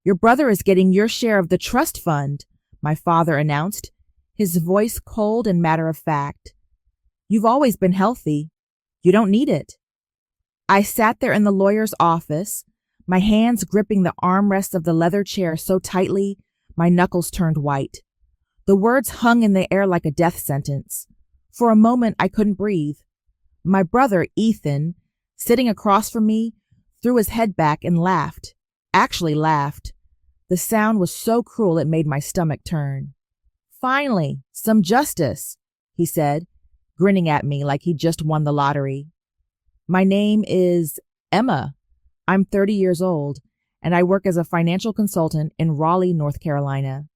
Your brother is getting your share of the trust fund, my father announced, his voice cold and matter of fact. You've always been healthy. You don't need it. I sat there in the lawyer's office, my hands gripping the armrests of the leather chair so tightly my knuckles turned white. The words hung in the air like a death sentence. For a moment, I couldn't breathe. My brother, Ethan, sitting across from me, threw his head back and laughed. Actually laughed. The sound was so cruel it made my stomach turn. Finally, some justice, he said, grinning at me like he'd just won the lottery. My name is Emma. I'm 30 years old, and I work as a financial consultant in Raleigh, North Carolina.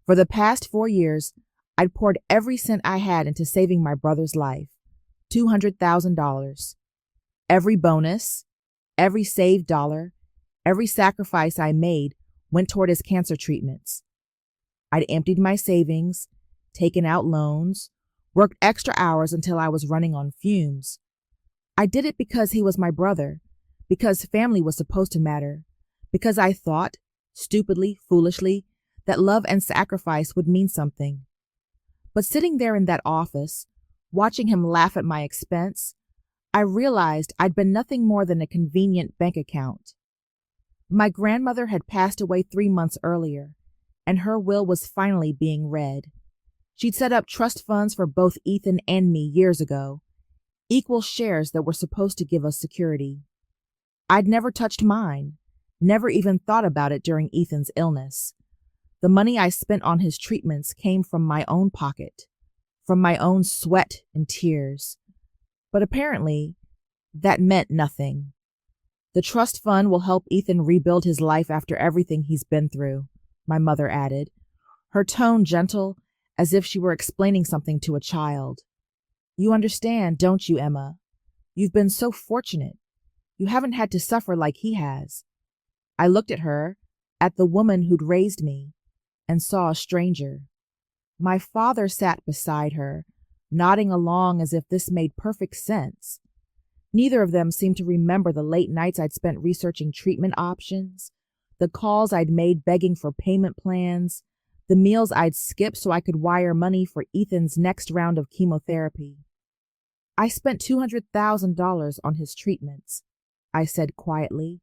For the past 4 years, I'd poured every cent I had into saving my brother's life, $200,000. Every bonus, every saved dollar, every sacrifice I made went toward his cancer treatments. I'd emptied my savings, taken out loans, worked extra hours until I was running on fumes. I did it because he was my brother, because family was supposed to matter, because I thought, stupidly, foolishly, that love and sacrifice would mean something. But sitting there in that office, watching him laugh at my expense, I realized I'd been nothing more than a convenient bank account. My grandmother had passed away 3 months earlier, and her will was finally being read. She'd set up trust funds for both Ethan and me years ago, equal shares that were supposed to give us security. I'd never touched mine, never even thought about it during Ethan's illness. The money I spent on his treatments came from my own pocket, from my own sweat and tears. But apparently, that meant nothing. The trust fund will help Ethan rebuild his life after everything he's been through, my mother added, her tone gentle, as if she were explaining something to a child. You understand, don't you, Emma? You've been so fortunate. You haven't had to suffer like he has. I looked at her, at the woman who'd raised me, and saw a stranger. My father sat beside her, nodding along as if this made perfect sense. Neither of them seemed to remember the late nights I'd spent researching treatment options, the calls I'd made begging for payment plans, the meals I'd skipped so I could wire money for Ethan's next round of chemotherapy. I spent $200,000 on his treatments, I said quietly,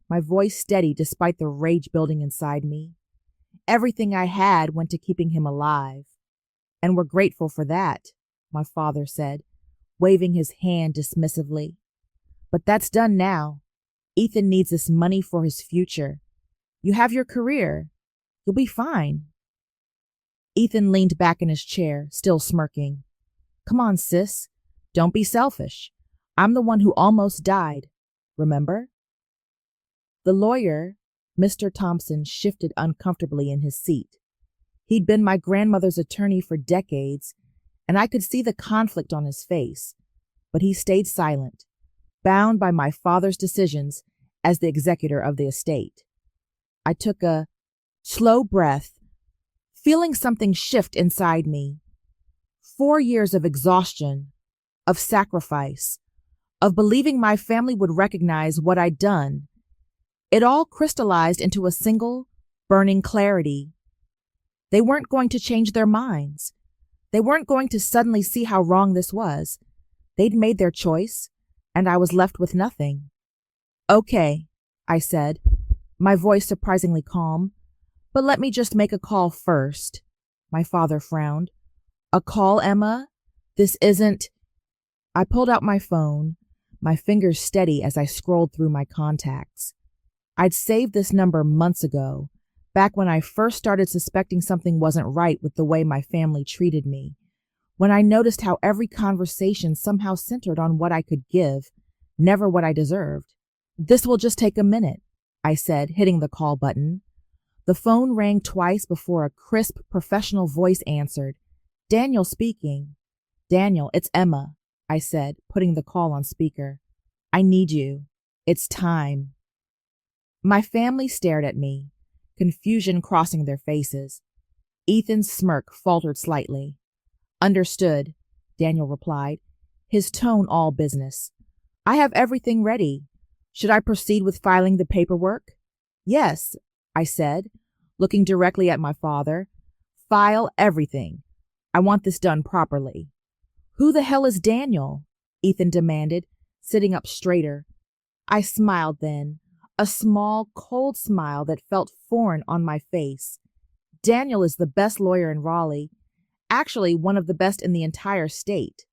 my voice steady despite the rage building inside me. Everything I had went to keeping him alive. And we're grateful for that, my father said, waving his hand dismissively. But that's done now. Ethan needs this money for his future. You have your career. You'll be fine. Ethan leaned back in his chair, still smirking. Come on, sis. Don't be selfish. I'm the one who almost died. Remember? The lawyer, Mr. Thompson, shifted uncomfortably in his seat. He'd been my grandmother's attorney for decades, and I could see the conflict on his face, but he stayed silent, bound by my father's decisions as the executor of the estate. I took a slow breath, feeling something shift inside me. 4 years of exhaustion, of sacrifice, of believing my family would recognize what I'd done. It all crystallized into a single, burning clarity. They weren't going to change their minds. They weren't going to suddenly see how wrong this was. They'd made their choice, and I was left with nothing. Okay, I said, my voice surprisingly calm, but let me just make a call first. My father frowned. A call, Emma? This isn't... I pulled out my phone, my fingers steady as I scrolled through my contacts. I'd saved this number months ago, back when I first started suspecting something wasn't right with the way my family treated me, when I noticed how every conversation somehow centered on what I could give, never what I deserved. This will just take a minute, I said, hitting the call button. The phone rang twice before a crisp, professional voice answered. Daniel speaking. Daniel, it's Emma, I said, putting the call on speaker. I need you. It's time. My family stared at me, confusion crossing their faces. Ethan's smirk faltered slightly. Understood, Daniel replied, his tone all business. I have everything ready. Should I proceed with filing the paperwork? Yes, I said, looking directly at my father. File everything. I want this done properly. Who the hell is Daniel? Ethan demanded, sitting up straighter. I smiled then, a small, cold smile that felt foreign on my face. Daniel is the best lawyer in Raleigh, actually one of the best in the entire state,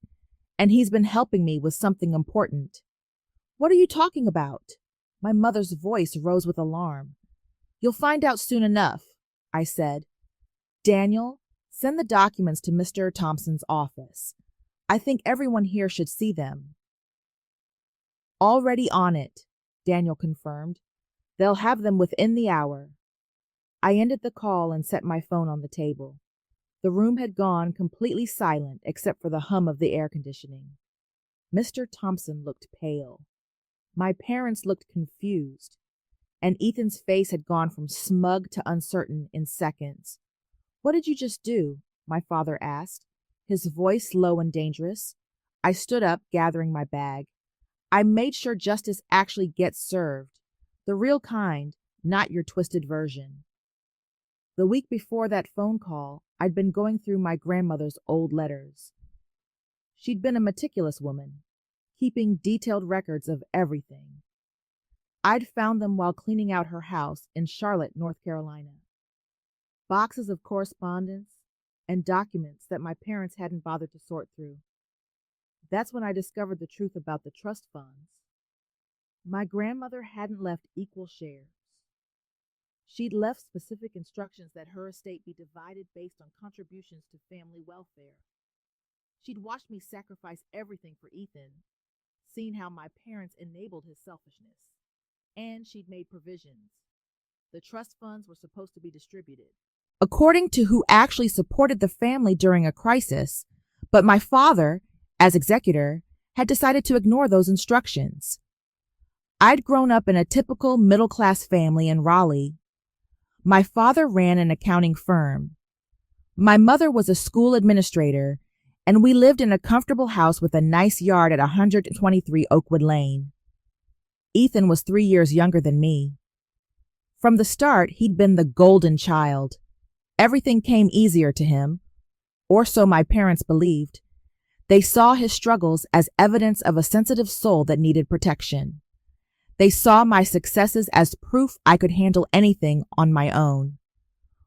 and he's been helping me with something important. What are you talking about? My mother's voice rose with alarm. You'll find out soon enough, I said. Daniel, send the documents to Mr. Thompson's office. I think everyone here should see them. Already on it, Daniel confirmed. They'll have them within the hour. I ended the call and set my phone on the table. The room had gone completely silent except for the hum of the air conditioning. Mr. Thompson looked pale. My parents looked confused, and Ethan's face had gone from smug to uncertain in seconds. What did you just do? My father asked, his voice low and dangerous. I stood up, gathering my bag. I made sure justice actually gets served. The real kind, not your twisted version. The week before that phone call, I'd been going through my grandmother's old letters. She'd been a meticulous woman, keeping detailed records of everything. I'd found them while cleaning out her house in Charlotte, North Carolina. Boxes of correspondence and documents that my parents hadn't bothered to sort through. That's when I discovered the truth about the trust funds. My grandmother hadn't left equal shares. She'd left specific instructions that her estate be divided based on contributions to family welfare. She'd watched me sacrifice everything for Ethan, seen how my parents enabled his selfishness, and she'd made provisions. The trust funds were supposed to be distributed according to who actually supported the family during a crisis, but my father, as executor, had decided to ignore those instructions. I'd grown up in a typical middle-class family in Raleigh. My father ran an accounting firm. My mother was a school administrator, and we lived in a comfortable house with a nice yard at 123 Oakwood Lane. Ethan was 3 years younger than me. From the start, he'd been the golden child. Everything came easier to him, or so my parents believed. They saw his struggles as evidence of a sensitive soul that needed protection. They saw my successes as proof I could handle anything on my own.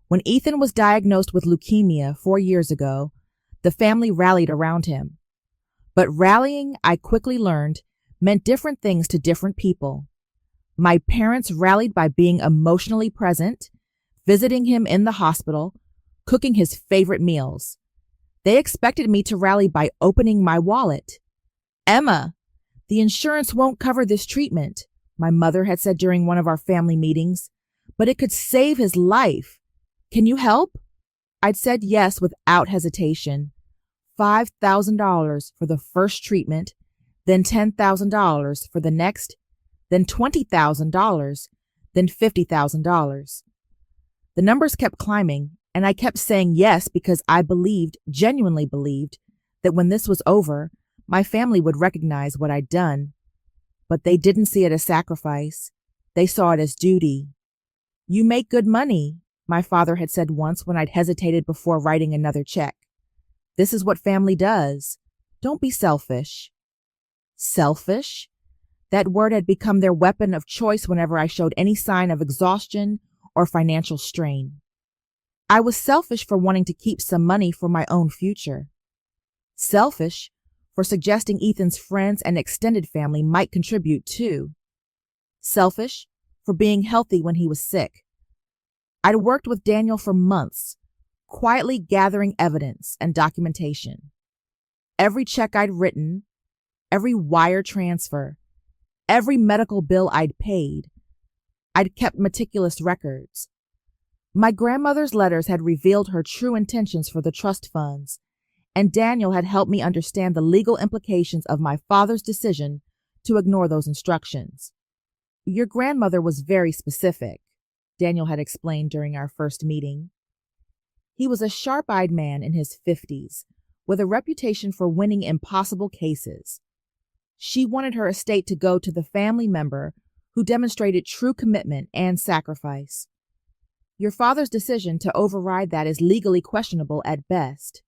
When Ethan was diagnosed with leukemia 4 years ago, the family rallied around him. But rallying, I quickly learned, meant different things to different people. My parents rallied by being emotionally present, visiting him in the hospital, cooking his favorite meals. They expected me to rally by opening my wallet. Emma, the insurance won't cover this treatment, my mother had said during one of our family meetings, but it could save his life. Can you help? I'd said yes without hesitation. $5,000 for the first treatment, then $10,000 for the next, then $20,000, then $50,000. The numbers kept climbing, and I kept saying yes because I believed, genuinely believed, that when this was over, my family would recognize what I'd done. But they didn't see it as sacrifice. They saw it as duty. You make good money, my father had said once when I'd hesitated before writing another check. This is what family does. Don't be selfish. Selfish? That word had become their weapon of choice whenever I showed any sign of exhaustion or financial strain. I was selfish for wanting to keep some money for my own future. Selfish for suggesting Ethan's friends and extended family might contribute too. Selfish for being healthy when he was sick. I'd worked with Daniel for months, quietly gathering evidence and documentation. Every check I'd written, every wire transfer, every medical bill I'd paid, I'd kept meticulous records. My grandmother's letters had revealed her true intentions for the trust funds, and Daniel had helped me understand the legal implications of my father's decision to ignore those instructions. Your grandmother was very specific, Daniel had explained during our first meeting. He was a sharp-eyed man in his 50s, with a reputation for winning impossible cases. She wanted her estate to go to the family member who demonstrated true commitment and sacrifice. Your father's decision to override that is legally questionable at best.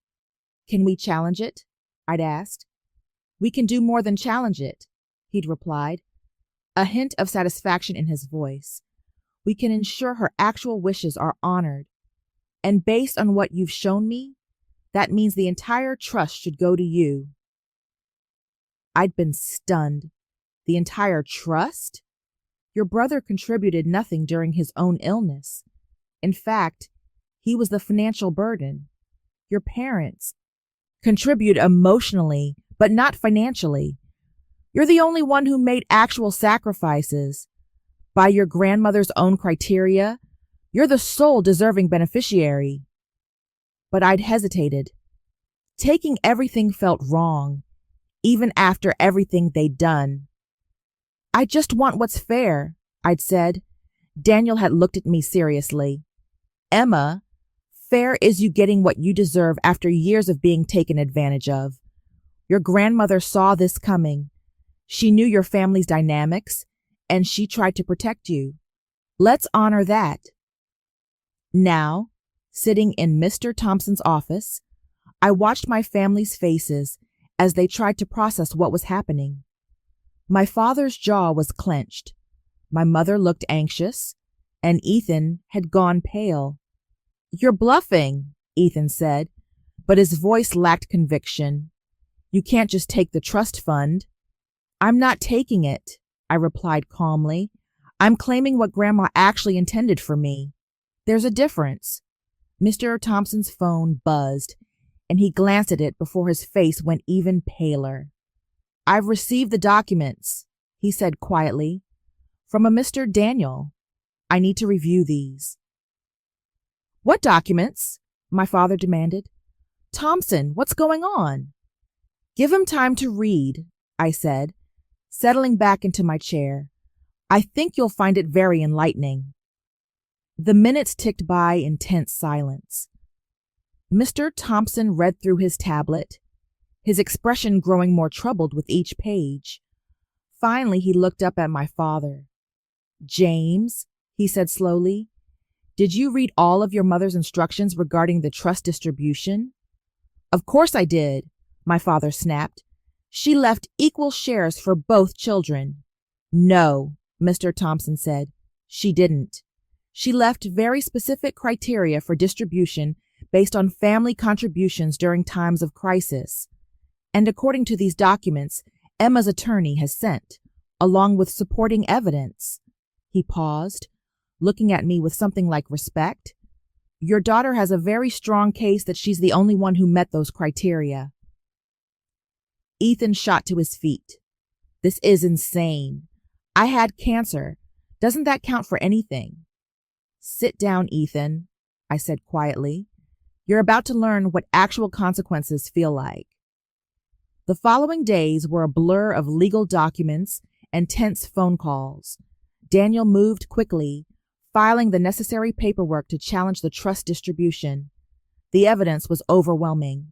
Can we challenge it? I'd asked. We can do more than challenge it, he'd replied, a hint of satisfaction in his voice. We can ensure her actual wishes are honored. And based on what you've shown me, that means the entire trust should go to you. I'd been stunned. The entire trust? Your brother contributed nothing during his own illness. In fact, he was the financial burden. Your parents contribute emotionally, but not financially. You're the only one who made actual sacrifices. By your grandmother's own criteria, you're the sole deserving beneficiary. But I'd hesitated. Taking everything felt wrong, even after everything they'd done. I just want what's fair, I'd said. Daniel had looked at me seriously. Emma, fair is you getting what you deserve after years of being taken advantage of. Your grandmother saw this coming. She knew your family's dynamics, and she tried to protect you. Let's honor that. Now, sitting in Mr. Thompson's office, I watched my family's faces as they tried to process what was happening. My father's jaw was clenched. My mother looked anxious, and Ethan had gone pale. You're bluffing, Ethan said, but his voice lacked conviction. You can't just take the trust fund. I'm not taking it, I replied calmly. I'm claiming what Grandma actually intended for me. There's a difference. Mr. Thompson's phone buzzed, and he glanced at it before his face went even paler. I've received the documents, he said quietly, from a Mr. Daniel. I need to review these. What documents? My father demanded. Thompson, what's going on? Give him time to read, I said, settling back into my chair. I think you'll find it very enlightening. The minutes ticked by in tense silence. Mr. Thompson read through his tablet, his expression growing more troubled with each page. Finally, he looked up at my father. James, he said slowly, did you read all of your mother's instructions regarding the trust distribution? Of course I did, my father snapped. She left equal shares for both children. No, Mr. Thompson said. She didn't. She left very specific criteria for distribution based on family contributions during times of crisis. And according to these documents, Emma's attorney has sent, along with supporting evidence. He paused, looking at me with something like respect. Your daughter has a very strong case that she's the only one who met those criteria. Ethan shot to his feet. This is insane. I had cancer. Doesn't that count for anything? Sit down, Ethan, I said quietly. You're about to learn what actual consequences feel like. The following days were a blur of legal documents and tense phone calls. Daniel moved quickly, filing the necessary paperwork to challenge the trust distribution. The evidence was overwhelming.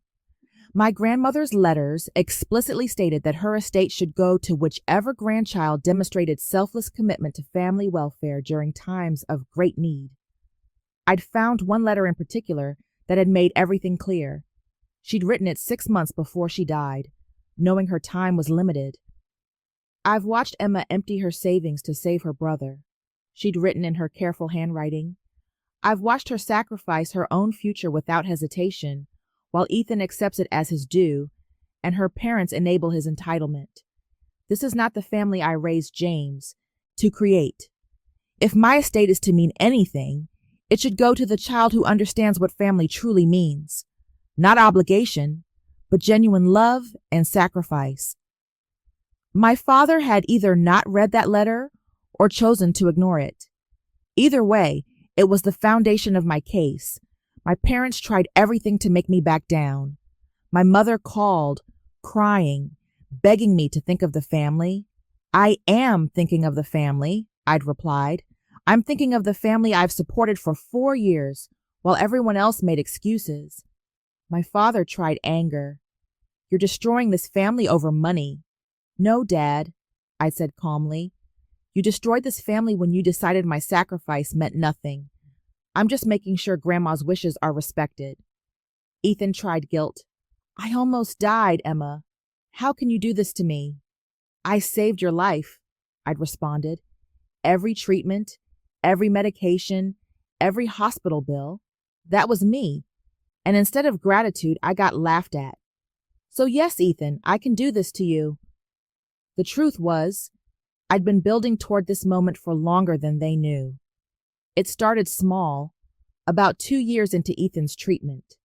My grandmother's letters explicitly stated that her estate should go to whichever grandchild demonstrated selfless commitment to family welfare during times of great need. I'd found one letter in particular that had made everything clear. She'd written it 6 months before she died, knowing her time was limited. I've watched Emma empty her savings to save her brother. She'd written in her careful handwriting. I've watched her sacrifice her own future without hesitation, while Ethan accepts it as his due, and her parents enable his entitlement. This is not the family I raised James to create. If my estate is to mean anything, it should go to the child who understands what family truly means. Not obligation, but genuine love and sacrifice. My father had either not read that letter or chosen to ignore it. Either way, it was the foundation of my case. My parents tried everything to make me back down. My mother called, crying, begging me to think of the family. I am thinking of the family, I'd replied. I'm thinking of the family I've supported for 4 years, while everyone else made excuses. My father tried anger. You're destroying this family over money. No, Dad, I said calmly. You destroyed this family when you decided my sacrifice meant nothing. I'm just making sure Grandma's wishes are respected. Ethan tried guilt. I almost died, Emma. How can you do this to me? I saved your life, I'd responded. Every treatment, every medication, every hospital bill, that was me. And instead of gratitude, I got laughed at. So yes, Ethan, I can do this to you. The truth was, I'd been building toward this moment for longer than they knew. It started small, about 2 years into Ethan's treatment.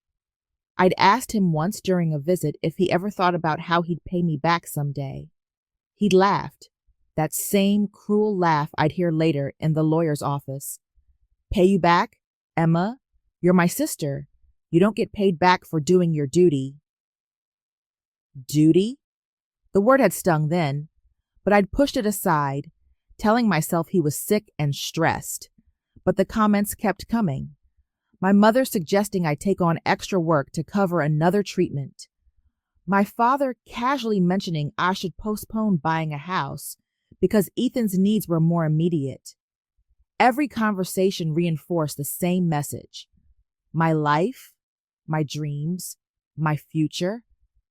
I'd asked him once during a visit if he ever thought about how he'd pay me back someday. He'd laughed, that same cruel laugh I'd hear later in the lawyer's office. Pay you back? Emma, you're my sister. You don't get paid back for doing your duty. Duty? The word had stung then, but I'd pushed it aside, telling myself he was sick and stressed. But the comments kept coming. My mother suggesting I take on extra work to cover another treatment. My father casually mentioning I should postpone buying a house because Ethan's needs were more immediate. Every conversation reinforced the same message. My life, my dreams, my future,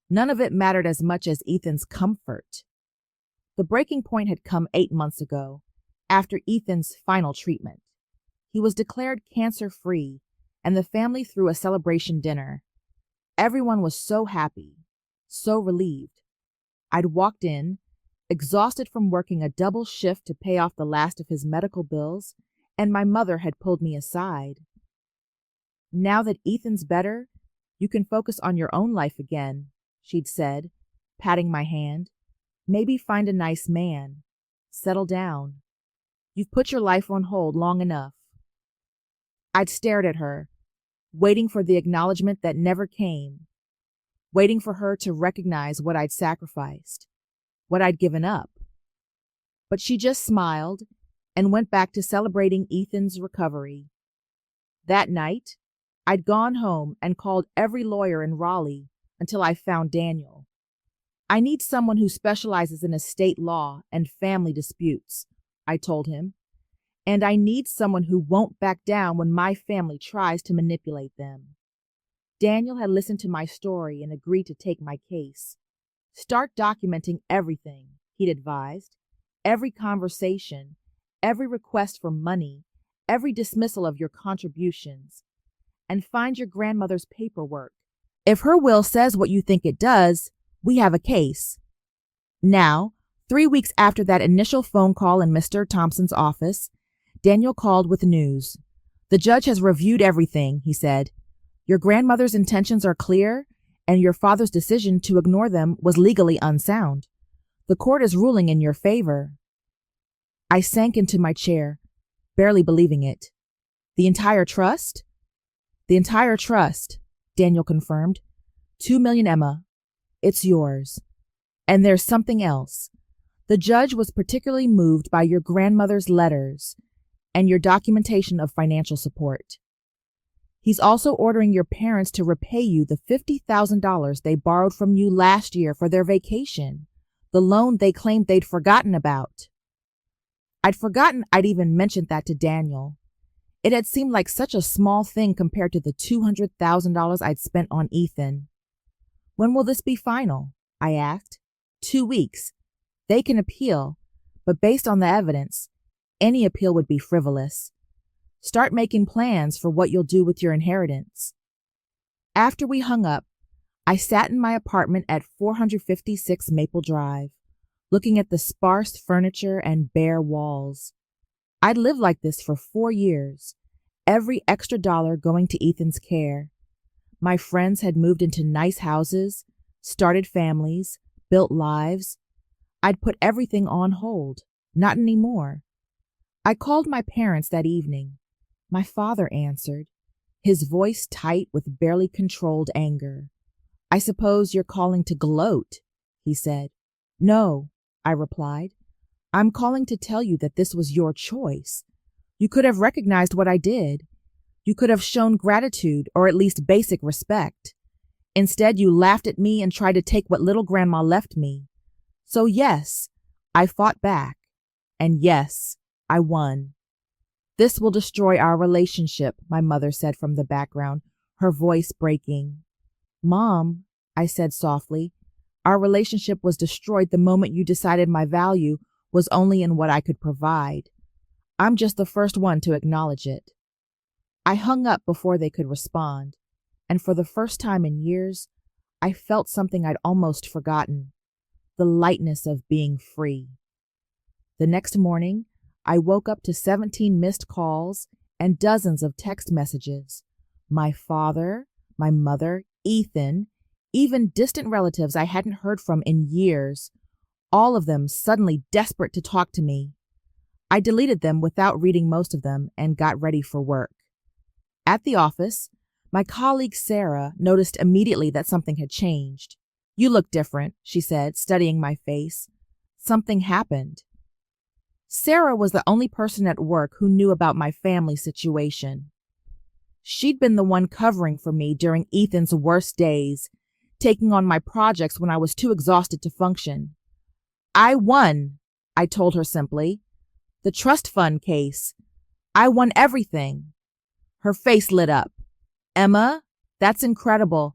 none of it mattered as much as Ethan's comfort. The breaking point had come 8 months ago, after Ethan's final treatment. He was declared cancer-free, and the family threw a celebration dinner. Everyone was so happy, so relieved. I'd walked in, exhausted from working a double shift to pay off the last of his medical bills, and my mother had pulled me aside. Now that Ethan's better, you can focus on your own life again, she'd said, patting my hand. Maybe find a nice man. Settle down. You've put your life on hold long enough. I'd stared at her, waiting for the acknowledgement that never came, waiting for her to recognize what I'd sacrificed, what I'd given up. But she just smiled and went back to celebrating Ethan's recovery. That night, I'd gone home and called every lawyer in Raleigh until I found Daniel. I need someone who specializes in estate law and family disputes, I told him. And I need someone who won't back down when my family tries to manipulate them. Daniel had listened to my story and agreed to take my case. Start documenting everything, he'd advised. Every conversation, every request for money, every dismissal of your contributions. And find your grandmother's paperwork. If her will says what you think it does, we have a case. Now, 3 weeks after that initial phone call in Mr. Thompson's office, Daniel called with news. The judge has reviewed everything, he said. Your grandmother's intentions are clear, and your father's decision to ignore them was legally unsound. The court is ruling in your favor. I sank into my chair, barely believing it. The entire trust? The entire trust, Daniel confirmed. 2 million, Emma. It's yours. And there's something else. The judge was particularly moved by your grandmother's letters and your documentation of financial support. He's also ordering your parents to repay you the $50,000 they borrowed from you last year for their vacation, the loan they claimed they'd forgotten about. I'd forgotten I'd even mentioned that to Daniel. It had seemed like such a small thing compared to the $200,000 I'd spent on Ethan. When will this be final? I asked. 2 weeks. They can appeal, but based on the evidence, any appeal would be frivolous. Start making plans for what you'll do with your inheritance. After we hung up, I sat in my apartment at 456 Maple Drive, looking at the sparse furniture and bare walls. I'd lived like this for 4 years, every extra dollar going to Ethan's care. My friends had moved into nice houses, started families, built lives. I'd put everything on hold. Not anymore. I called my parents that evening. My father answered, his voice tight with barely controlled anger. I suppose you're calling to gloat, he said. No, I replied. I'm calling to tell you that this was your choice. You could have recognized what I did. You could have shown gratitude or at least basic respect. Instead, you laughed at me and tried to take what little grandma left me. So yes, I fought back. And yes, I won. This will destroy our relationship, my mother said from the background, her voice breaking. Mom, I said softly, our relationship was destroyed the moment you decided my value was only in what I could provide. I'm just the first one to acknowledge it. I hung up before they could respond, and for the first time in years, I felt something I'd almost forgotten, the lightness of being free. The next morning, I woke up to 17 missed calls and dozens of text messages. My father, my mother, Ethan, even distant relatives I hadn't heard from in years, all of them suddenly desperate to talk to me. I deleted them without reading most of them and got ready for work. At the office, my colleague Sarah noticed immediately that something had changed. You look different, she said, studying my face. Something happened. Sarah was the only person at work who knew about my family situation. She'd been the one covering for me during Ethan's worst days, taking on my projects when I was too exhausted to function. I won, I told her simply. The trust fund case. I won everything. Her face lit up. Emma, that's incredible.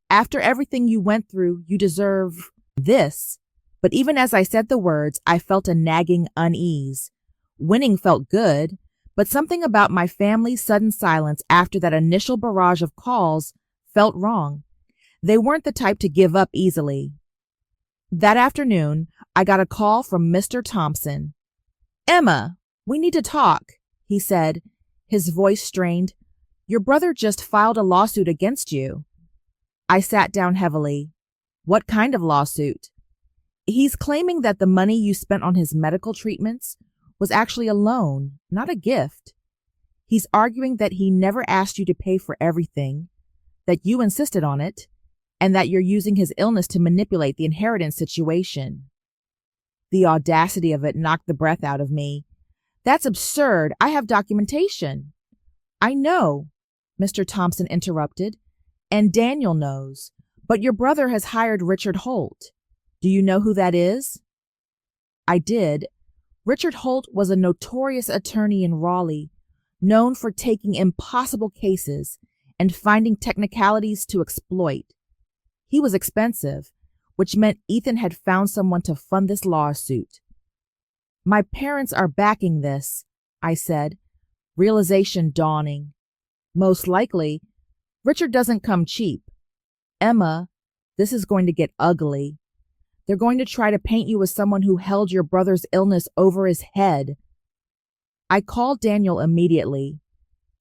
After everything you went through, you deserve this. But even as I said the words, I felt a nagging unease. Winning felt good, but something about my family's sudden silence after that initial barrage of calls felt wrong. They weren't the type to give up easily. That afternoon, I got a call from Mr. Thompson. Emma, we need to talk, he said, his voice strained. Your brother just filed a lawsuit against you. I sat down heavily. What kind of lawsuit? He's claiming that the money you spent on his medical treatments was actually a loan, not a gift. He's arguing that he never asked you to pay for everything, that you insisted on it, and that you're using his illness to manipulate the inheritance situation. The audacity of it knocked the breath out of me. That's absurd. I have documentation. I know, Mr. Thompson interrupted, and Daniel knows, but your brother has hired Richard Holt. Do you know who that is? I did. Richard Holt was a notorious attorney in Raleigh, known for taking impossible cases and finding technicalities to exploit. He was expensive, which meant Ethan had found someone to fund this lawsuit. My parents are backing this, I said, realization dawning. Most likely, Richard doesn't come cheap. Emma, this is going to get ugly. They're going to try to paint you as someone who held your brother's illness over his head. I called Daniel immediately.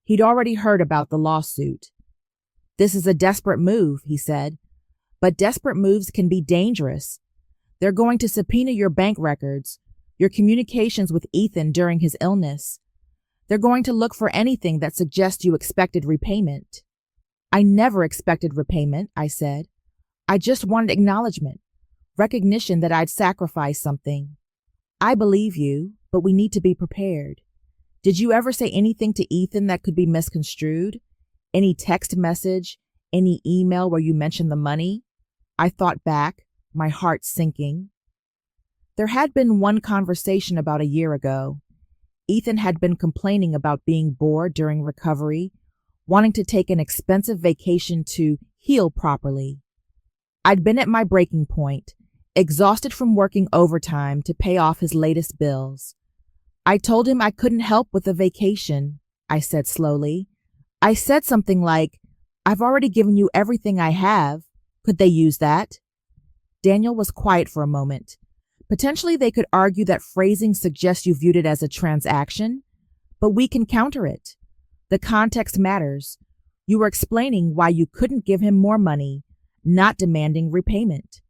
He'd already heard about the lawsuit. This is a desperate move, he said, but desperate moves can be dangerous. They're going to subpoena your bank records, your communications with Ethan during his illness. They're going to look for anything that suggests you expected repayment. I never expected repayment, I said. I just wanted acknowledgement. Recognition that I'd sacrificed something. I believe you, but we need to be prepared. Did you ever say anything to Ethan that could be misconstrued? Any text message? Any email where you mentioned the money? I thought back, my heart sinking. There had been one conversation about a year ago. Ethan had been complaining about being bored during recovery, wanting to take an expensive vacation to heal properly. I'd been at my breaking point, exhausted from working overtime to pay off his latest bills. I told him I couldn't help with the vacation, I said slowly. I said something like, I've already given you everything I have. Could they use that? Daniel was quiet for a moment. Potentially they could argue that phrasing suggests you viewed it as a transaction, but we can counter it. The context matters. You were explaining why you couldn't give him more money, not demanding repayment.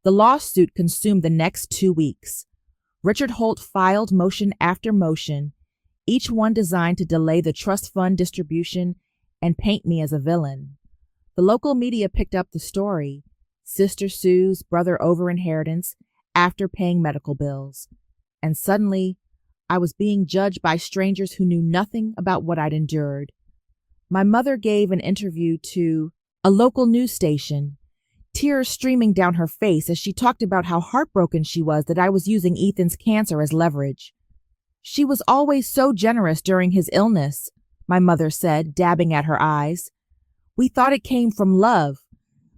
The lawsuit consumed the next 2 weeks. Richard Holt filed motion after motion, each one designed to delay the trust fund distribution and paint me as a villain. The local media picked up the story. Sister sues brother over inheritance after paying medical bills. And suddenly, I was being judged by strangers who knew nothing about what I'd endured. My mother gave an interview to a local news station, tears streaming down her face as she talked about how heartbroken she was that I was using Ethan's cancer as leverage. She was always so generous during his illness, my mother said, dabbing at her eyes. We thought it came from love,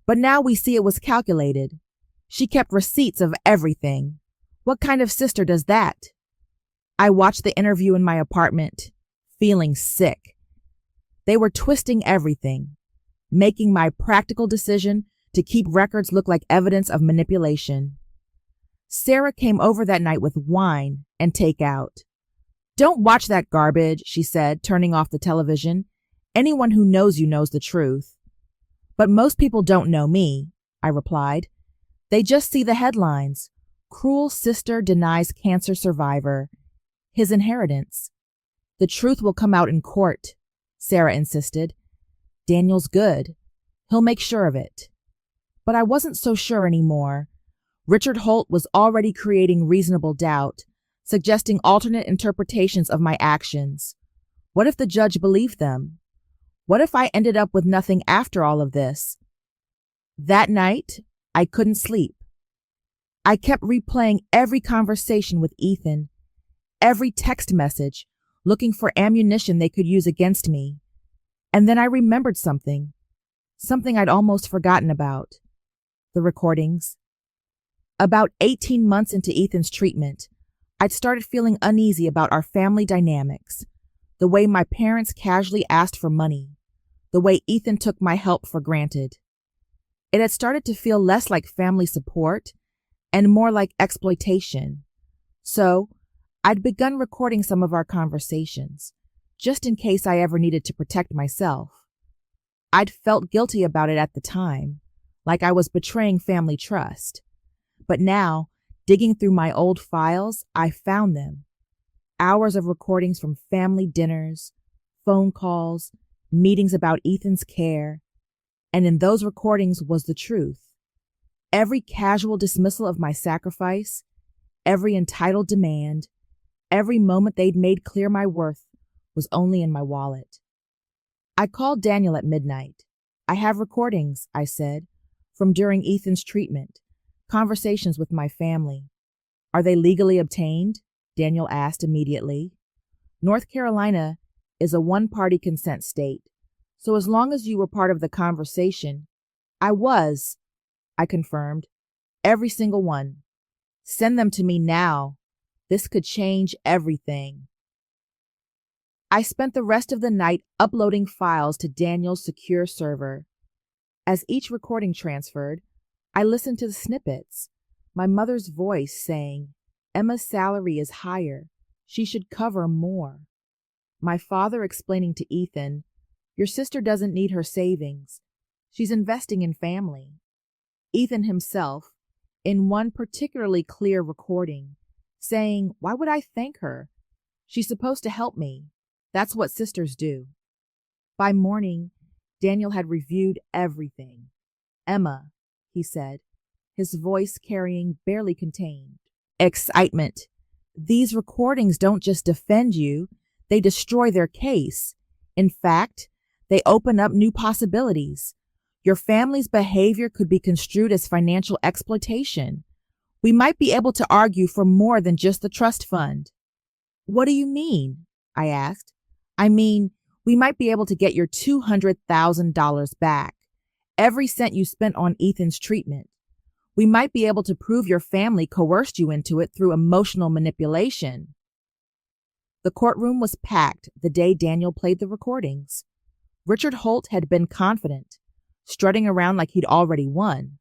but now we see it was calculated. She kept receipts of everything. What kind of sister does that? I watched the interview in my apartment, feeling sick. They were twisting everything, making my practical decision to keep records look like evidence of manipulation. Sarah came over that night with wine and takeout. Don't watch that garbage, she said, turning off the television. Anyone who knows you knows the truth. But most people don't know me, I replied. They just see the headlines. Cruel sister denies cancer survivor. His inheritance. The truth will come out in court, Sarah insisted. Daniel's good. He'll make sure of it. But I wasn't so sure anymore. Richard Holt was already creating reasonable doubt, suggesting alternate interpretations of my actions. What if the judge believed them? What if I ended up with nothing after all of this? That night, I couldn't sleep. I kept replaying every conversation with Ethan, every text message, looking for ammunition they could use against me. And then I remembered something I'd almost forgotten about. The recordings. About 18 months into Ethan's treatment, I'd started feeling uneasy about our family dynamics, the way my parents casually asked for money, the way Ethan took my help for granted. It had started to feel less like family support and more like exploitation. So, I'd begun recording some of our conversations, just in case I ever needed to protect myself. I'd felt guilty about it at the time, like I was betraying family trust. But now, digging through my old files, I found them. Hours of recordings from family dinners, phone calls, meetings about Ethan's care. And in those recordings was the truth. Every casual dismissal of my sacrifice, every entitled demand, every moment they'd made clear my worth was only in my wallet. I called Daniel at midnight. I have recordings, I said, from during Ethan's treatment, conversations with my family. Are they legally obtained? Daniel asked immediately. North Carolina is a one-party consent state, so as long as you were part of the conversation, I was, I confirmed. Every single one. Send them to me now. This could change everything. I spent the rest of the night uploading files to Daniel's secure server. As each recording transferred, I listened to the snippets. My mother's voice saying, Emma's salary is higher. She should cover more. My father explaining to Ethan, your sister doesn't need her savings. She's investing in family. Ethan himself, in one particularly clear recording, saying, why would I thank her? She's supposed to help me. That's what sisters do. By morning, Daniel had reviewed everything. Emma, he said, his voice carrying barely contained excitement. These recordings don't just defend you, they destroy their case. In fact, they open up new possibilities. Your family's behavior could be construed as financial exploitation. We might be able to argue for more than just the trust fund. What do you mean? I asked. I mean, we might be able to get your $200,000 back, every cent you spent on Ethan's treatment. We might be able to prove your family coerced you into it through emotional manipulation. The courtroom was packed the day Daniel played the recordings. Richard Holt had been confident, strutting around like he'd already won.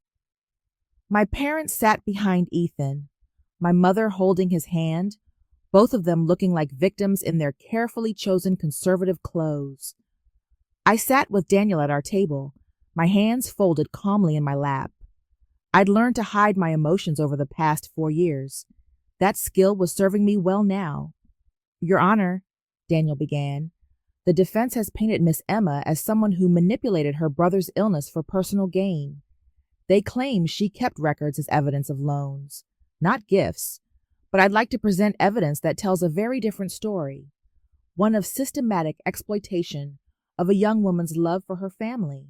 My parents sat behind Ethan, my mother holding his hand, both of them looking like victims in their carefully chosen conservative clothes. I sat with Daniel at our table, my hands folded calmly in my lap. I'd learned to hide my emotions over the past 4 years. That skill was serving me well now. Your Honor, Daniel began, the defense has painted Miss Emma as someone who manipulated her brother's illness for personal gain. They claim she kept records as evidence of loans, not gifts, but I'd like to present evidence that tells a very different story, one of systematic exploitation of a young woman's love for her family.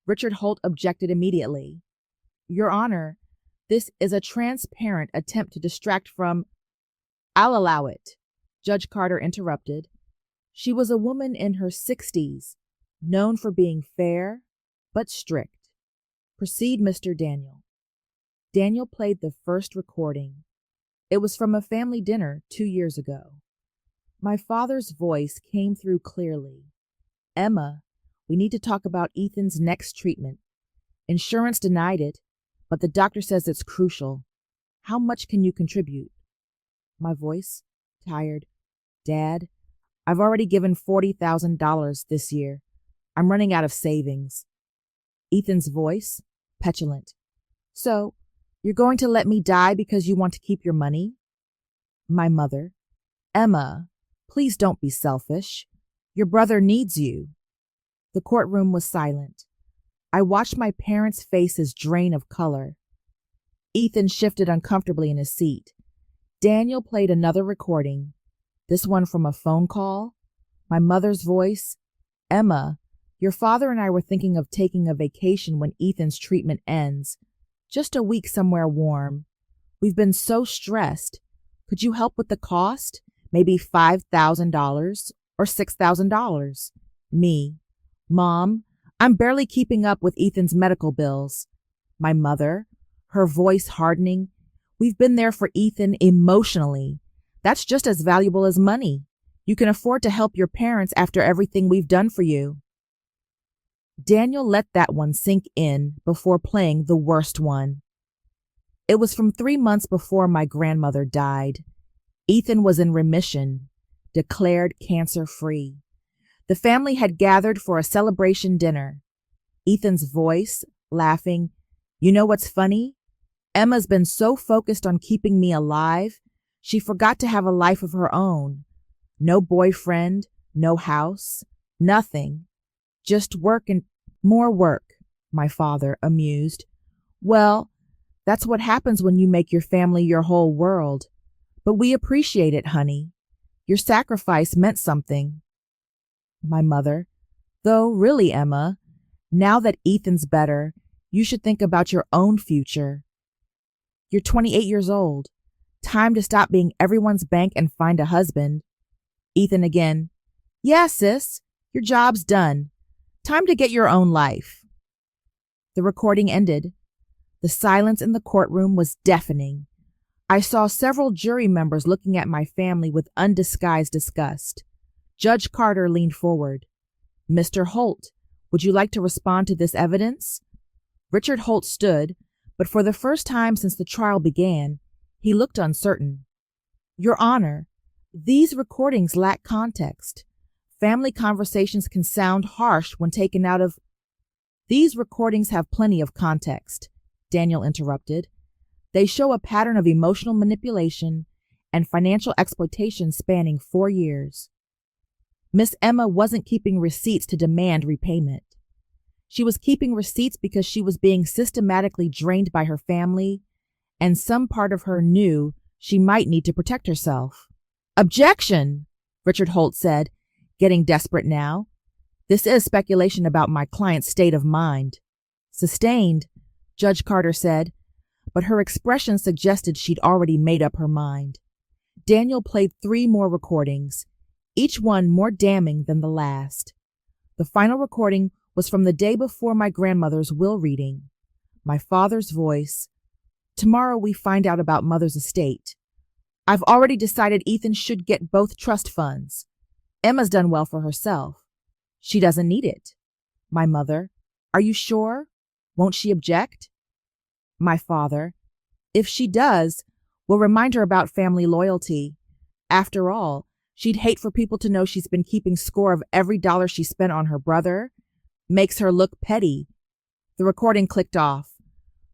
Richard Holt objected immediately. Your Honor, this is a transparent attempt to distract from... I'll allow it, Judge Carter interrupted. She was a woman in her 60s, known for being fair but strict. Proceed, Mr. Daniel. Daniel played the first recording. It was from a family dinner 2 years ago. My father's voice came through clearly. Emma, we need to talk about Ethan's next treatment. Insurance denied it, but the doctor says it's crucial. How much can you contribute? My voice, tired. Dad, I've already given $40,000 this year. I'm running out of savings. Ethan's voice, petulant. So, you're going to let me die because you want to keep your money? My mother, Emma, please don't be selfish. Your brother needs you. The courtroom was silent. I watched my parents' faces drain of color. Ethan shifted uncomfortably in his seat. Daniel played another recording, this one from a phone call. My mother's voice, Emma, your father and I were thinking of taking a vacation when Ethan's treatment ends. Just a week somewhere warm. We've been so stressed. Could you help with the cost? Maybe $5,000 or $6,000. Me, Mom, I'm barely keeping up with Ethan's medical bills. My mother, her voice hardening. We've been there for Ethan emotionally. That's just as valuable as money. You can afford to help your parents after everything we've done for you. Daniel let that one sink in before playing the worst one. It was from 3 months before my grandmother died. Ethan was in remission, declared cancer-free. The family had gathered for a celebration dinner. Ethan's voice, laughing, you know what's funny? Emma's been so focused on keeping me alive, she forgot to have a life of her own. No boyfriend, no house, nothing. Just work and more work, my father amused. Well, that's what happens when you make your family your whole world. But we appreciate it, honey. Your sacrifice meant something. My mother, though really, Emma, now that Ethan's better, you should think about your own future. You're 28 years old. Time to stop being everyone's bank and find a husband. Ethan again. Yeah, sis, your job's done. Time to get your own life. The recording ended. The silence in the courtroom was deafening. I saw several jury members looking at my family with undisguised disgust. Judge Carter leaned forward. Mr. Holt, would you like to respond to this evidence? Richard Holt stood, but for the first time since the trial began, he looked uncertain. Your Honor, these recordings lack context. Family conversations can sound harsh when taken out of... These recordings have plenty of context, Daniel interrupted. They show a pattern of emotional manipulation and financial exploitation spanning 4 years. Miss Emma wasn't keeping receipts to demand repayment. She was keeping receipts because she was being systematically drained by her family, and some part of her knew she might need to protect herself. Objection, Richard Holt said, getting desperate now. This is speculation about my client's state of mind. Sustained, Judge Carter said, but her expression suggested she'd already made up her mind. Daniel played 3 more recordings, each one more damning than the last. The final recording was from the day before my grandmother's will reading. My father's voice, tomorrow we find out about Mother's estate. I've already decided Ethan should get both trust funds. Emma's done well for herself. She doesn't need it. My mother, are you sure? Won't she object? My father, if she does, we'll remind her about family loyalty. After all, she'd hate for people to know she's been keeping score of every dollar she spent on her brother. Makes her look petty. The recording clicked off.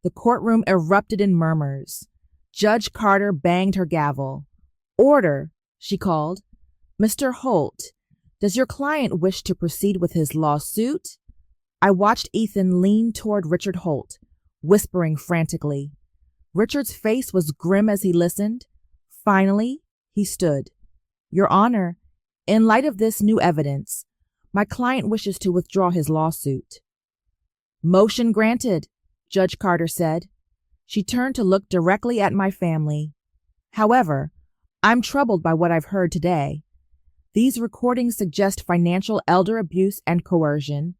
The courtroom erupted in murmurs. Judge Carter banged her gavel. Order, she called. Mr. Holt, does your client wish to proceed with his lawsuit? I watched Ethan lean toward Richard Holt, whispering frantically. Richard's face was grim as he listened. Finally, he stood. Your Honor, in light of this new evidence, my client wishes to withdraw his lawsuit. Motion granted, Judge Carter said. She turned to look directly at my family. However, I'm troubled by what I've heard today. These recordings suggest financial elder abuse and coercion.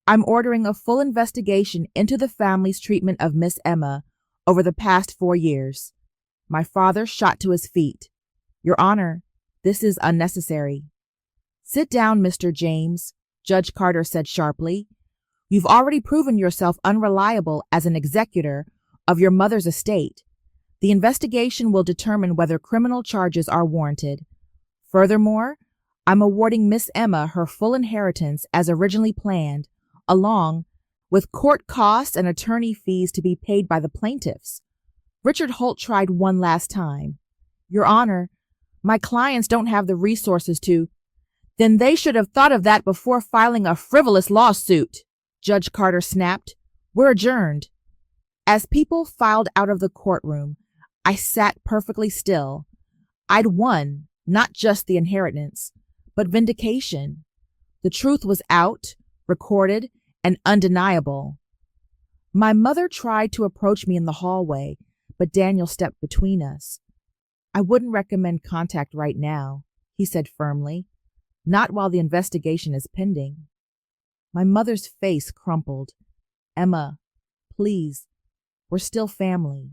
I'm ordering a full investigation into the family's treatment of Miss Emma over the past 4 years. My father shot to his feet. Your Honor, this is unnecessary. Sit down, Mr. James, Judge Carter said sharply. You've already proven yourself unreliable as an executor of your mother's estate. The investigation will determine whether criminal charges are warranted. Furthermore, I'm awarding Miss Emma her full inheritance as originally planned, along with court costs and attorney fees to be paid by the plaintiffs. Richard Holt tried one last time. Your Honor, my clients don't have the resources to. Then they should have thought of that before filing a frivolous lawsuit, Judge Carter snapped. We're adjourned. As people filed out of the courtroom, I sat perfectly still. I'd won, not just the inheritance, but vindication. The truth was out, recorded, and undeniable. My mother tried to approach me in the hallway, but Daniel stepped between us. I wouldn't recommend contact right now, he said firmly. Not while the investigation is pending. My mother's face crumpled. Emma, please, we're still family.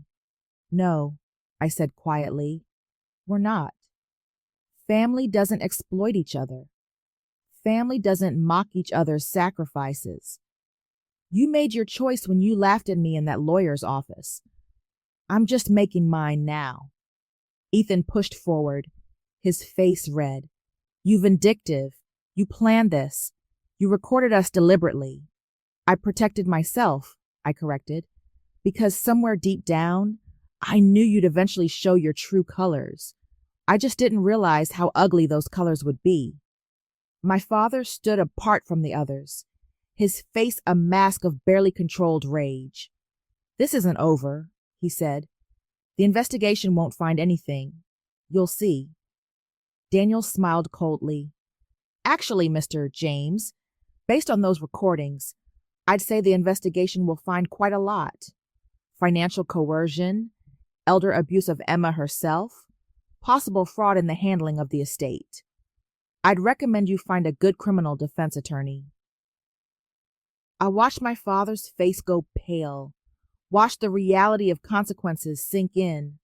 No, I said quietly, we're not. Family doesn't exploit each other. Family doesn't mock each other's sacrifices. You made your choice when you laughed at me in that lawyer's office. I'm just making mine now. Ethan pushed forward, his face red. You vindictive. You planned this. You recorded us deliberately. I protected myself, I corrected, because somewhere deep down, I knew you'd eventually show your true colors. I just didn't realize how ugly those colors would be. My father stood apart from the others, his face a mask of barely controlled rage. This isn't over, he said. The investigation won't find anything. You'll see. Daniel smiled coldly. Actually, Mr. James, based on those recordings, I'd say the investigation will find quite a lot. Financial coercion, elder abuse of Emma herself, possible fraud in the handling of the estate. I'd recommend you find a good criminal defense attorney. I watched my father's face go pale, watched the reality of consequences sink in.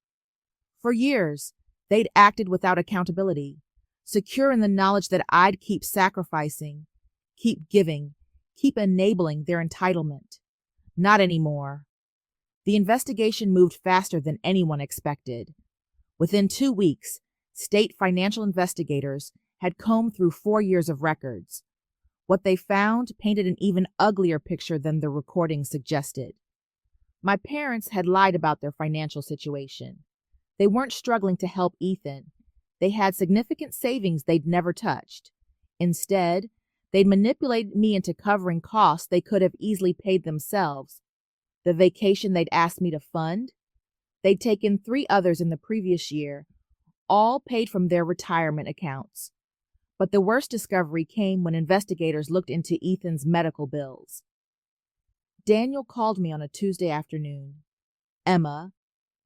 For years, they'd acted without accountability, secure in the knowledge that I'd keep sacrificing, keep giving, keep enabling their entitlement. Not anymore. The investigation moved faster than anyone expected. Within 2 weeks, state financial investigators had combed through 4 years of records. What they found painted an even uglier picture than the recording suggested. My parents had lied about their financial situation. They weren't struggling to help Ethan. They had significant savings they'd never touched. Instead, they'd manipulated me into covering costs they could have easily paid themselves. The vacation they'd asked me to fund? They'd taken 3 others in the previous year, all paid from their retirement accounts. But the worst discovery came when investigators looked into Ethan's medical bills. Daniel called me on a Tuesday afternoon. Emma,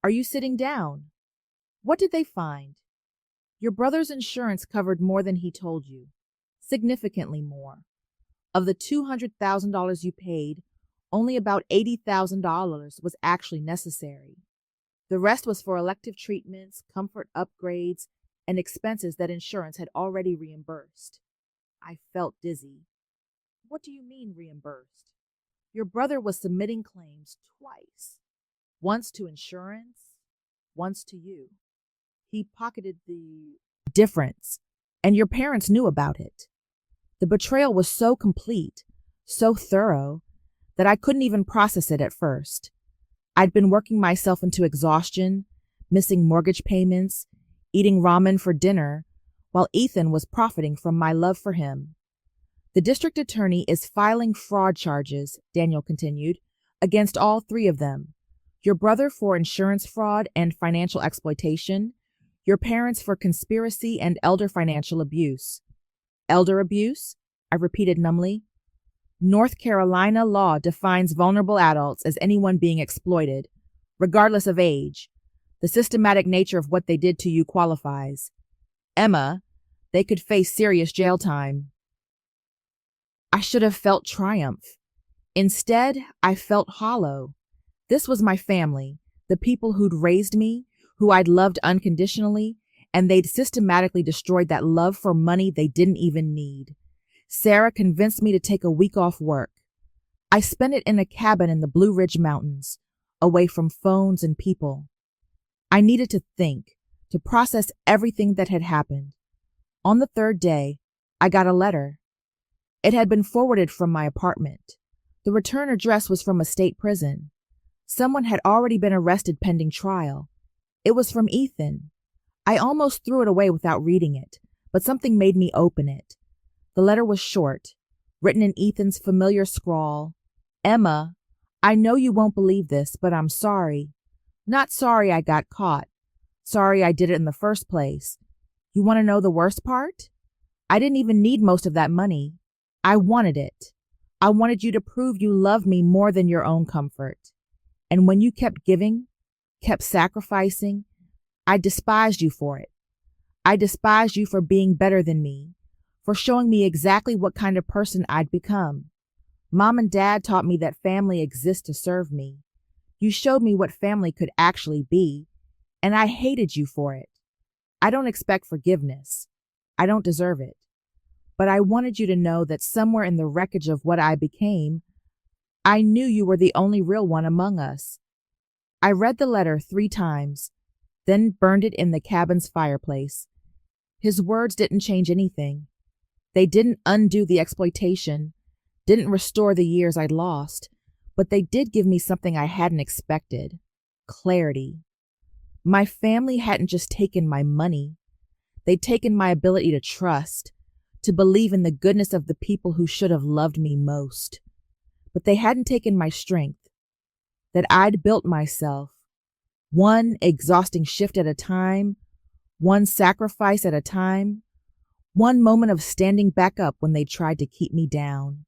are you sitting down? What did they find? Your brother's insurance covered more than he told you, significantly more. Of the $200,000 you paid, only about $80,000 was actually necessary. The rest was for elective treatments, comfort upgrades, and expenses that insurance had already reimbursed. I felt dizzy. What do you mean reimbursed? Your brother was submitting claims twice, once to insurance, once to you. He pocketed the difference, and your parents knew about it. The betrayal was so complete, so thorough, that I couldn't even process it at first. I'd been working myself into exhaustion, missing mortgage payments, eating ramen for dinner, while Ethan was profiting from my love for him. The district attorney is filing fraud charges, Daniel continued, against all 3 of them. Your brother for insurance fraud and financial exploitation, your parents for conspiracy and elder financial abuse. Elder abuse? I repeated numbly. North Carolina law defines vulnerable adults as anyone being exploited, regardless of age. The systematic nature of what they did to you qualifies. Emma, they could face serious jail time. I should have felt triumph. Instead, I felt hollow. This was my family, the people who'd raised me, who I'd loved unconditionally, and they'd systematically destroyed that love for money they didn't even need. Sarah convinced me to take a week off work. I spent it in a cabin in the Blue Ridge Mountains, away from phones and people. I needed to think, to process everything that had happened. On the third day, I got a letter. It had been forwarded from my apartment. The return address was from a state prison. Someone had already been arrested pending trial. It was from Ethan. I almost threw it away without reading it, but something made me open it. The letter was short, written in Ethan's familiar scrawl. Emma, I know you won't believe this, but I'm sorry. Not sorry I got caught. Sorry I did it in the first place. You want to know the worst part? I didn't even need most of that money. I wanted it. I wanted you to prove you love me more than your own comfort. And when you kept giving, kept sacrificing, I despised you for it. I despised you for being better than me, for showing me exactly what kind of person I'd become. Mom and Dad taught me that family exists to serve me. You showed me what family could actually be, and I hated you for it. I don't expect forgiveness. I don't deserve it. But I wanted you to know that somewhere in the wreckage of what I became, I knew you were the only real one among us. I read the letter 3 times, then burned it in the cabin's fireplace. His words didn't change anything. They didn't undo the exploitation, didn't restore the years I'd lost, but they did give me something I hadn't expected: clarity. My family hadn't just taken my money. They'd taken my ability to trust, to believe in the goodness of the people who should have loved me most. But they hadn't taken my strength, that I'd built myself, one exhausting shift at a time, one sacrifice at a time, one moment of standing back up when they tried to keep me down.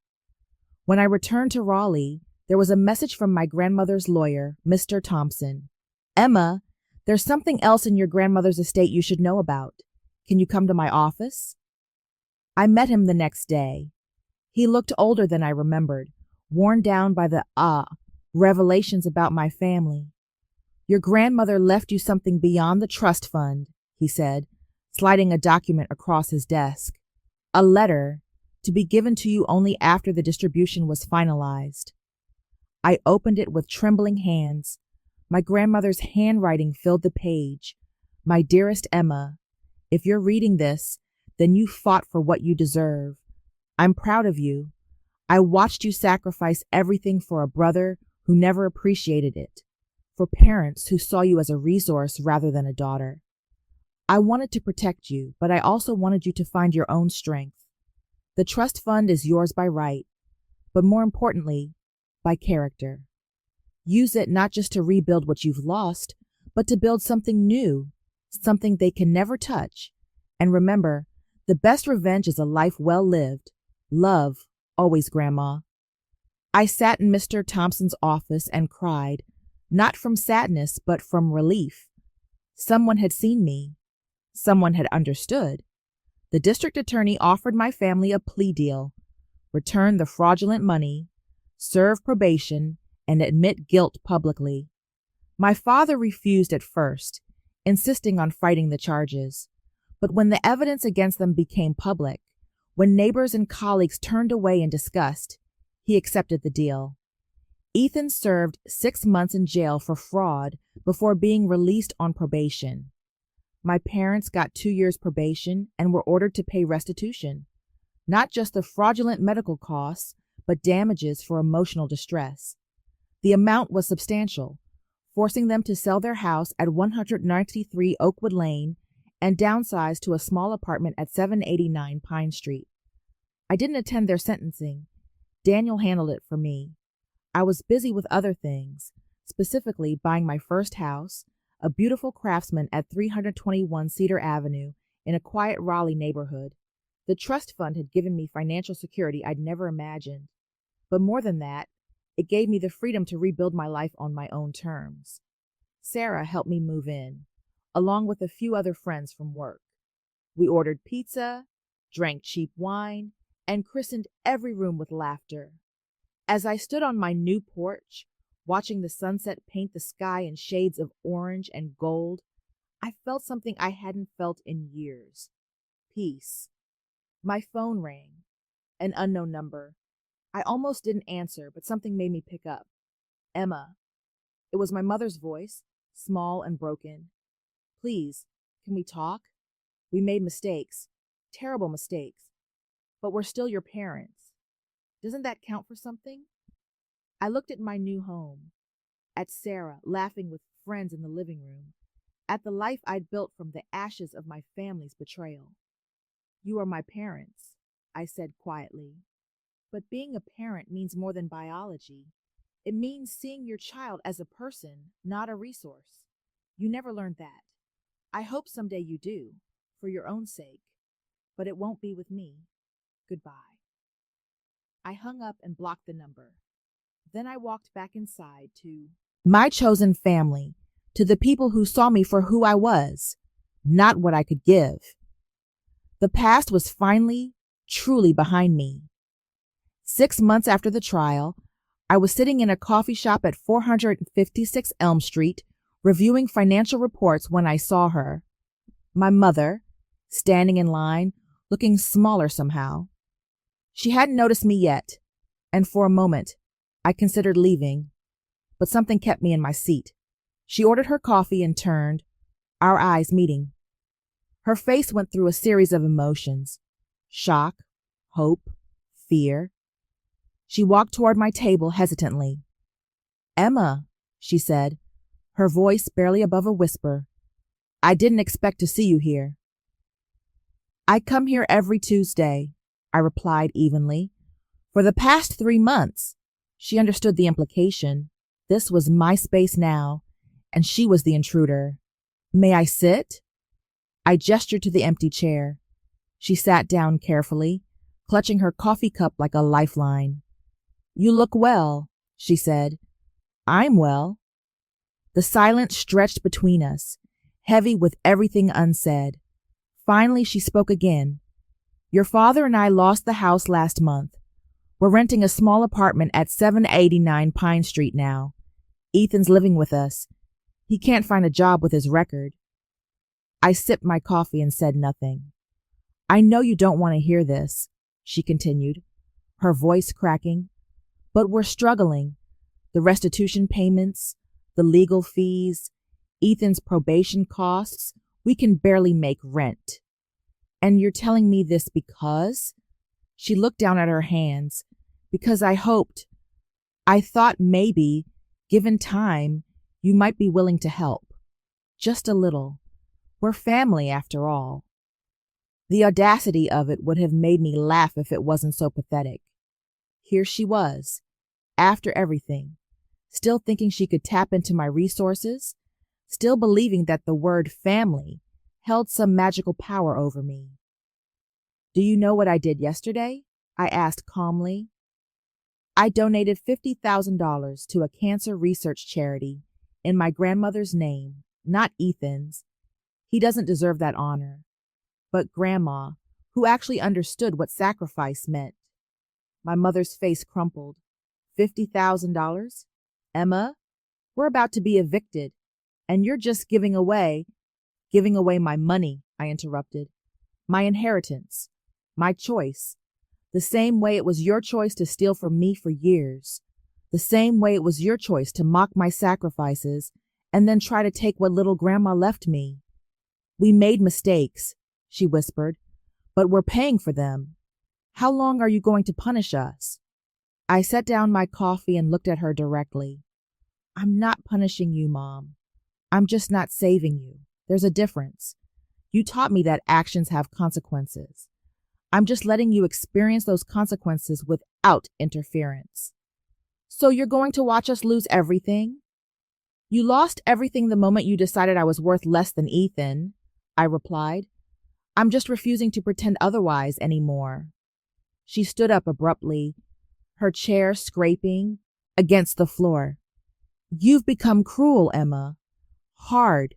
When I returned to Raleigh, there was a message from my grandmother's lawyer, Mr. Thompson. Emma, there's something else in your grandmother's estate you should know about. Can you come to my office? I met him the next day. He looked older than I remembered, worn down by the revelations about my family. Your grandmother left you something beyond the trust fund, he said, sliding a document across his desk. A letter, to be given to you only after the distribution was finalized. I opened it with trembling hands. My grandmother's handwriting filled the page. My dearest Emma, if you're reading this, then you fought for what you deserve. I'm proud of you. I watched you sacrifice everything for a brother who never appreciated it, for parents who saw you as a resource rather than a daughter. I wanted to protect you, but I also wanted you to find your own strength. The trust fund is yours by right, but more importantly, by character. Use it not just to rebuild what you've lost, but to build something new, something they can never touch. And remember, the best revenge is a life well lived. Love, always, Grandma. I sat in Mr. Thompson's office and cried, not from sadness, but from relief. Someone had seen me. Someone had understood. The district attorney offered my family a plea deal: return the fraudulent money, serve probation, and admit guilt publicly. My father refused at first, insisting on fighting the charges. But when the evidence against them became public, when neighbors and colleagues turned away in disgust, he accepted the deal. Ethan served 6 months in jail for fraud before being released on probation. My parents got 2 years probation and were ordered to pay restitution, not just the fraudulent medical costs, but damages for emotional distress. The amount was substantial, forcing them to sell their house at 193 Oakwood Lane and downsize to a small apartment at 789 Pine Street. I didn't attend their sentencing. Daniel handled it for me. I was busy with other things, specifically buying my first house, a beautiful craftsman at 321 Cedar Avenue in a quiet Raleigh neighborhood. The trust fund had given me financial security I'd never imagined. But more than that, it gave me the freedom to rebuild my life on my own terms. Sarah helped me move in, along with a few other friends from work. We ordered pizza, drank cheap wine, and christened every room with laughter. As I stood on my new porch, watching the sunset paint the sky in shades of orange and gold, I felt something I hadn't felt in years. Peace. My phone rang. An unknown number. I almost didn't answer, but something made me pick up. Emma. It was my mother's voice, small and broken. Please, can we talk? We made mistakes, terrible mistakes, but we're still your parents. Doesn't that count for something? I looked at my new home, at Sarah laughing with friends in the living room, at the life I'd built from the ashes of my family's betrayal. You are my parents, I said quietly. But being a parent means more than biology. It means seeing your child as a person, not a resource. You never learned that. I hope someday you do, for your own sake, but it won't be with me. Goodbye. I hung up and blocked the number. Then I walked back inside to my chosen family, to the people who saw me for who I was, not what I could give. The past was finally, truly behind me. 6 months after the trial, I was sitting in a coffee shop at 456 Elm Street, reviewing financial reports when I saw her. My mother, standing in line, looking smaller somehow. She hadn't noticed me yet, and for a moment, I considered leaving, but something kept me in my seat. She ordered her coffee and turned, our eyes meeting. Her face went through a series of emotions: shock, hope, fear. She walked toward my table hesitantly. Emma, she said, her voice barely above a whisper. I didn't expect to see you here. I come here every Tuesday, I replied evenly. For the past 3 months. She understood the implication. This was my space now, and she was the intruder. May I sit? I gestured to the empty chair. She sat down carefully, clutching her coffee cup like a lifeline. You look well, she said. I'm well. The silence stretched between us, heavy with everything unsaid. Finally, she spoke again. Your father and I lost the house last month. We're renting a small apartment at 789 Pine Street now. Ethan's living with us. He can't find a job with his record. I sipped my coffee and said nothing. I know you don't want to hear this, she continued, her voice cracking, but we're struggling. The restitution payments, the legal fees, Ethan's probation costs, we can barely make rent. And you're telling me this because? She looked down at her hands. Because I thought maybe, given time, you might be willing to help. Just a little. We're family after all. The audacity of it would have made me laugh if it wasn't so pathetic. Here she was, after everything, still thinking she could tap into my resources, still believing that the word family held some magical power over me. Do you know what I did yesterday? I asked calmly. I donated $50,000 to a cancer research charity in my grandmother's name, not Ethan's. He doesn't deserve that honor. But Grandma, who actually understood what sacrifice meant. My mother's face crumpled. $50,000? Emma, we're about to be evicted, and you're just giving away my money, I interrupted. My inheritance. My choice. The same way it was your choice to steal from me for years. The same way it was your choice to mock my sacrifices and then try to take what little Grandma left me. We made mistakes, she whispered, but we're paying for them. How long are you going to punish us? I set down my coffee and looked at her directly. I'm not punishing you, Mom. I'm just not saving you. There's a difference. You taught me that actions have consequences. I'm just letting you experience those consequences without interference. So you're going to watch us lose everything? You lost everything the moment you decided I was worth less than Ethan, I replied. I'm just refusing to pretend otherwise anymore. She stood up abruptly, her chair scraping against the floor. You've become cruel, Emma. Hard.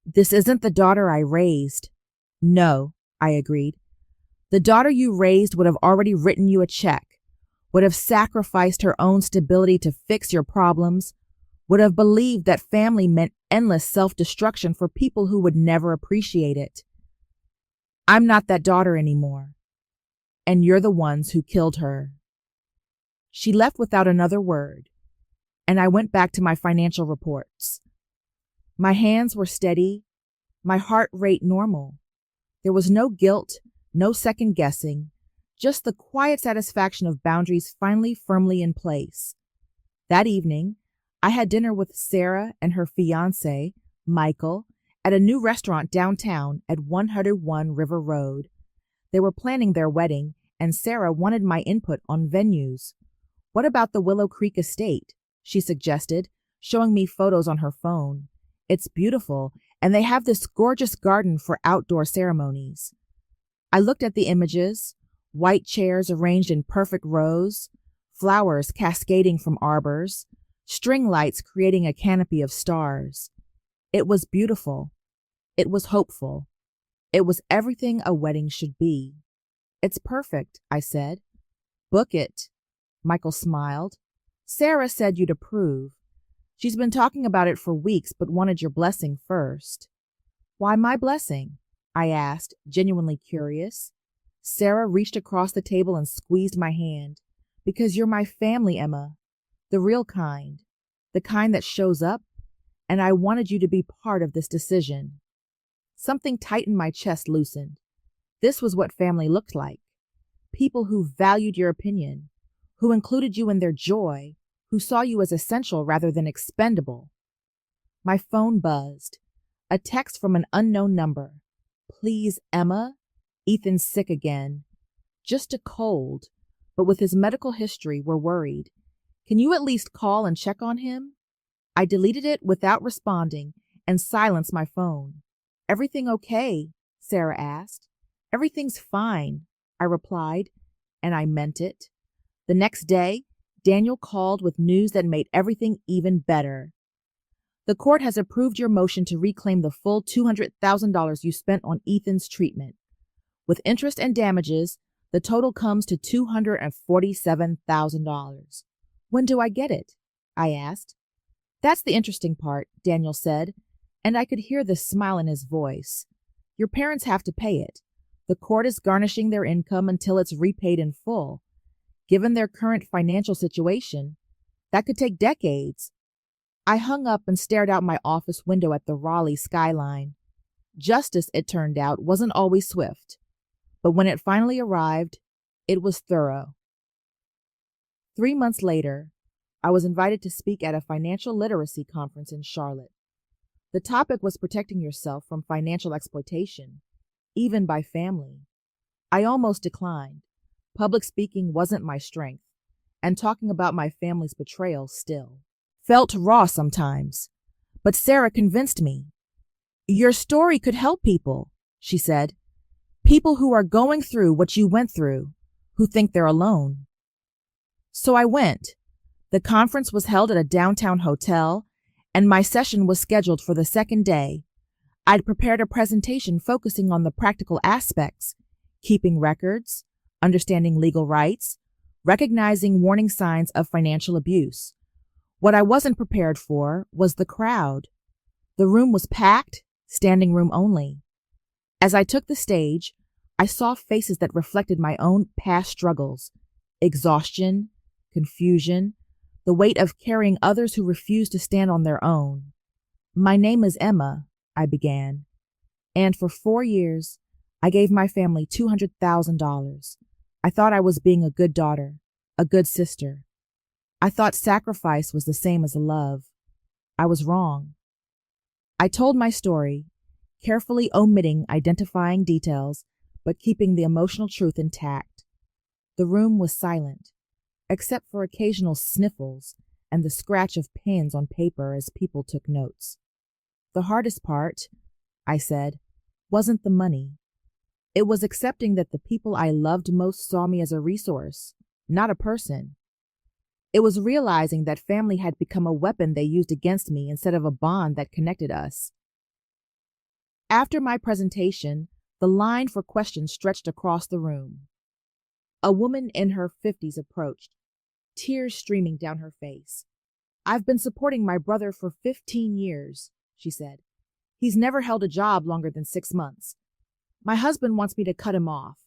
This isn't the daughter I raised. No, I agreed. The daughter you raised would have already written you a check, would have sacrificed her own stability to fix your problems, would have believed that family meant endless self-destruction for people who would never appreciate it. I'm not that daughter anymore, and you're the ones who killed her. She left without another word, and I went back to my financial reports. My hands were steady, my heart rate normal. There was no guilt, no second guessing, just the quiet satisfaction of boundaries finally firmly in place. That evening, I had dinner with Sarah and her fiancé, Michael, at a new restaurant downtown at 101 River Road. They were planning their wedding, and Sarah wanted my input on venues. What about the Willow Creek estate? She suggested, showing me photos on her phone. It's beautiful, and they have this gorgeous garden for outdoor ceremonies. I looked at the images, white chairs arranged in perfect rows, flowers cascading from arbors, string lights creating a canopy of stars. It was beautiful. It was hopeful. It was everything a wedding should be. It's perfect, I said. Book it. Michael smiled. Sarah said you'd approve. She's been talking about it for weeks, but wanted your blessing first. Why my blessing? I asked, genuinely curious. Sarah reached across the table and squeezed my hand. Because you're my family, Emma. The real kind. The kind that shows up. And I wanted you to be part of this decision. Something tight in my chest loosened. This was what family looked like. People who valued your opinion, who included you in their joy, who saw you as essential rather than expendable. My phone buzzed. A text from an unknown number. Please, Emma? Ethan's sick again. Just a cold, but with his medical history, we're worried. Can you at least call and check on him? I deleted it without responding and silenced my phone. Everything okay? Sarah asked. Everything's fine, I replied, and I meant it. The next day, Daniel called with news that made everything even better. The court has approved your motion to reclaim the full $200,000 you spent on Ethan's treatment. With interest and damages, the total comes to $247,000. When do I get it? I asked. That's the interesting part, Daniel said, and I could hear the smile in his voice. Your parents have to pay it. The court is garnishing their income until it's repaid in full. Given their current financial situation, that could take decades. I hung up and stared out my office window at the Raleigh skyline. Justice, it turned out, wasn't always swift. But when it finally arrived, it was thorough. 3 months later, I was invited to speak at a financial literacy conference in Charlotte. The topic was protecting yourself from financial exploitation, even by family. I almost declined. Public speaking wasn't my strength, and talking about my family's betrayal still. Felt raw sometimes. But Sarah convinced me. Your story could help people, she said. People who are going through what you went through, who think they're alone. So I went. The conference was held at a downtown hotel, and my session was scheduled for the second day. I'd prepared a presentation focusing on the practical aspects, keeping records, understanding legal rights, recognizing warning signs of financial abuse. What I wasn't prepared for was the crowd. The room was packed, standing room only. As I took the stage, I saw faces that reflected my own past struggles, exhaustion, confusion, the weight of carrying others who refused to stand on their own. My name is Emma, I began, and for 4 years, I gave my family $200,000. I thought I was being a good daughter, a good sister. I thought sacrifice was the same as love. I was wrong. I told my story, carefully omitting identifying details, but keeping the emotional truth intact. The room was silent, except for occasional sniffles and the scratch of pens on paper as people took notes. The hardest part, I said, wasn't the money. It was accepting that the people I loved most saw me as a resource, not a person. It was realizing that family had become a weapon they used against me instead of a bond that connected us. After my presentation, the line for questions stretched across the room. A woman in her 50s approached, tears streaming down her face. "I've been supporting my brother for 15 years, she said. "He's never held a job longer than 6 months. My husband wants me to cut him off,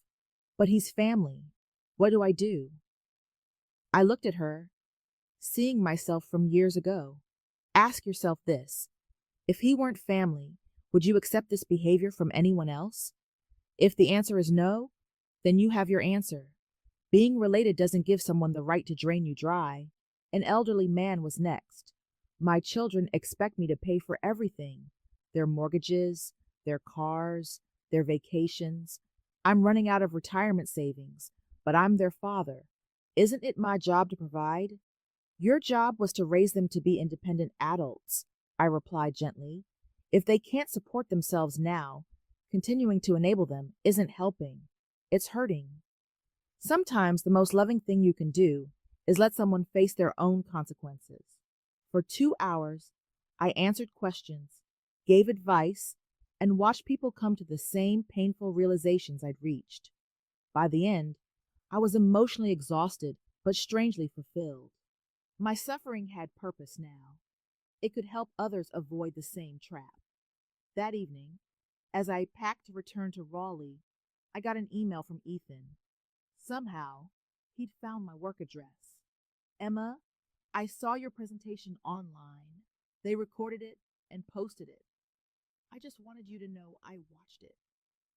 but he's family. What do I do?" I looked at her, seeing myself from years ago. Ask yourself this: if he weren't family, would you accept this behavior from anyone else? If the answer is no, then you have your answer. Being related doesn't give someone the right to drain you dry. An elderly man was next. "My children expect me to pay for everything: their mortgages, their cars, their vacations. I'm running out of retirement savings, but I'm their father. Isn't it my job to provide?" "Your job was to raise them to be independent adults," I replied gently. "If they can't support themselves now, continuing to enable them isn't helping. It's hurting." Sometimes the most loving thing you can do is let someone face their own consequences. For 2 hours, I answered questions, gave advice, and watched people come to the same painful realizations I'd reached. By the end, I was emotionally exhausted but strangely fulfilled. My suffering had purpose now. It could help others avoid the same trap. That evening, as I packed to return to Raleigh, I got an email from Ethan. Somehow, he'd found my work address. "Emma, I saw your presentation online. They recorded it and posted it. I just wanted you to know I watched it.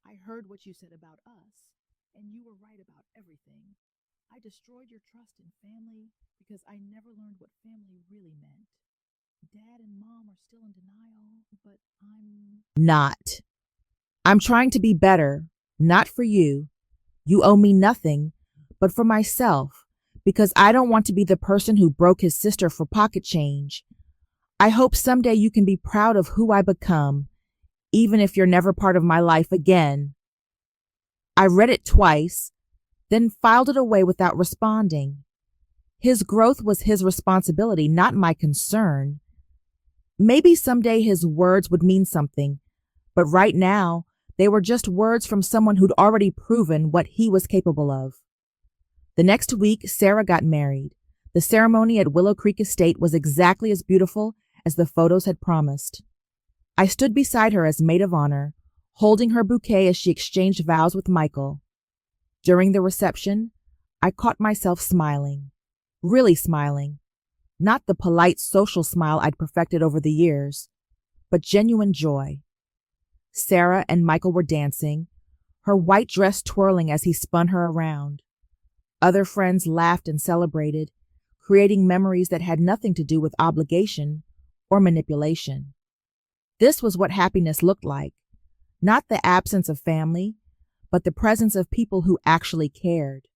I heard what you said about us, and you were right about everything. I destroyed your trust in family because I never learned what family really meant. Dad and Mom are still in denial, but I'm not. I'm trying to be better, not for you. You owe me nothing, but for myself, because I don't want to be the person who broke his sister for pocket change. I hope someday you can be proud of who I become, even if you're never part of my life again." I read it twice, then filed it away without responding. His growth was his responsibility, not my concern. Maybe someday his words would mean something, but right now, they were just words from someone who'd already proven what he was capable of. The next week, Sarah got married. The ceremony at Willow Creek Estate was exactly as beautiful as the photos had promised. I stood beside her as maid of honor, holding her bouquet as she exchanged vows with Michael. During the reception, I caught myself smiling, really smiling, not the polite social smile I'd perfected over the years, but genuine joy. Sarah and Michael were dancing, her white dress twirling as he spun her around. Other friends laughed and celebrated, creating memories that had nothing to do with obligation or manipulation. This was what happiness looked like, not the absence of family, but the presence of people who actually cared.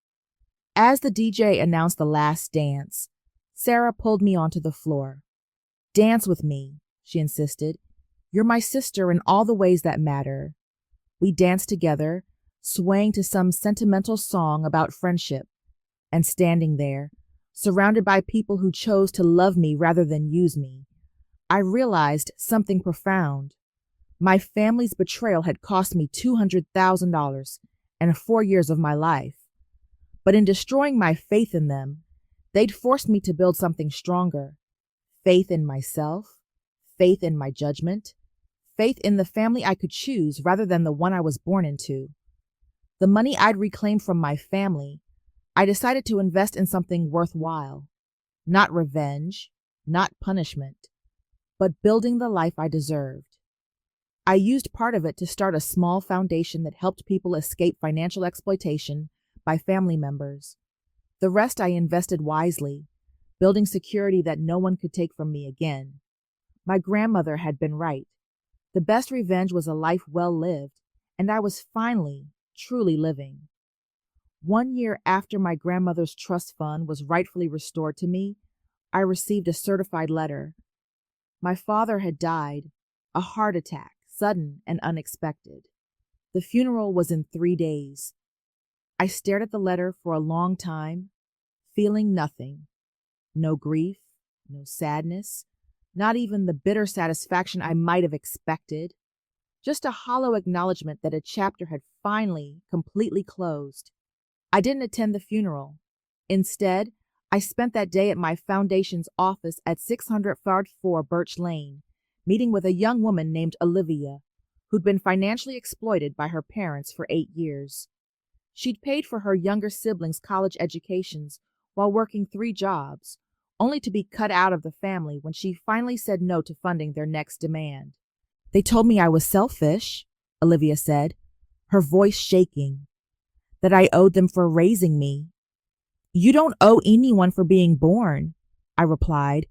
As the DJ announced the last dance, Sarah pulled me onto the floor. "Dance with me," she insisted. "You're my sister in all the ways that matter." We danced together, swaying to some sentimental song about friendship, and standing there, surrounded by people who chose to love me rather than use me, I realized something profound. My family's betrayal had cost me $200,000 and 4 years of my life. But in destroying my faith in them, they'd forced me to build something stronger. Faith in myself, faith in my judgment, faith in the family I could choose rather than the one I was born into. The money I'd reclaimed from my family, I decided to invest in something worthwhile. Not revenge, not punishment, but building the life I deserved. I used part of it to start a small foundation that helped people escape financial exploitation by family members. The rest I invested wisely, building security that no one could take from me again. My grandmother had been right. The best revenge was a life well lived, and I was finally, truly living. 1 year after my grandmother's trust fund was rightfully restored to me, I received a certified letter. My father had died, a heart attack, sudden and unexpected. The funeral was in 3 days. I stared at the letter for a long time, feeling nothing. No grief, no sadness, not even the bitter satisfaction I might have expected. Just a hollow acknowledgement that a chapter had finally, completely closed. I didn't attend the funeral. Instead, I spent that day at my foundation's office at 604 Birch Lane, meeting with a young woman named Olivia, who'd been financially exploited by her parents for 8 years. She'd paid for her younger siblings' college educations while working 3 jobs, only to be cut out of the family when she finally said no to funding their next demand. They told me I was selfish, Olivia said, her voice shaking, that I owed them for raising me. You don't owe anyone for being born, I replied,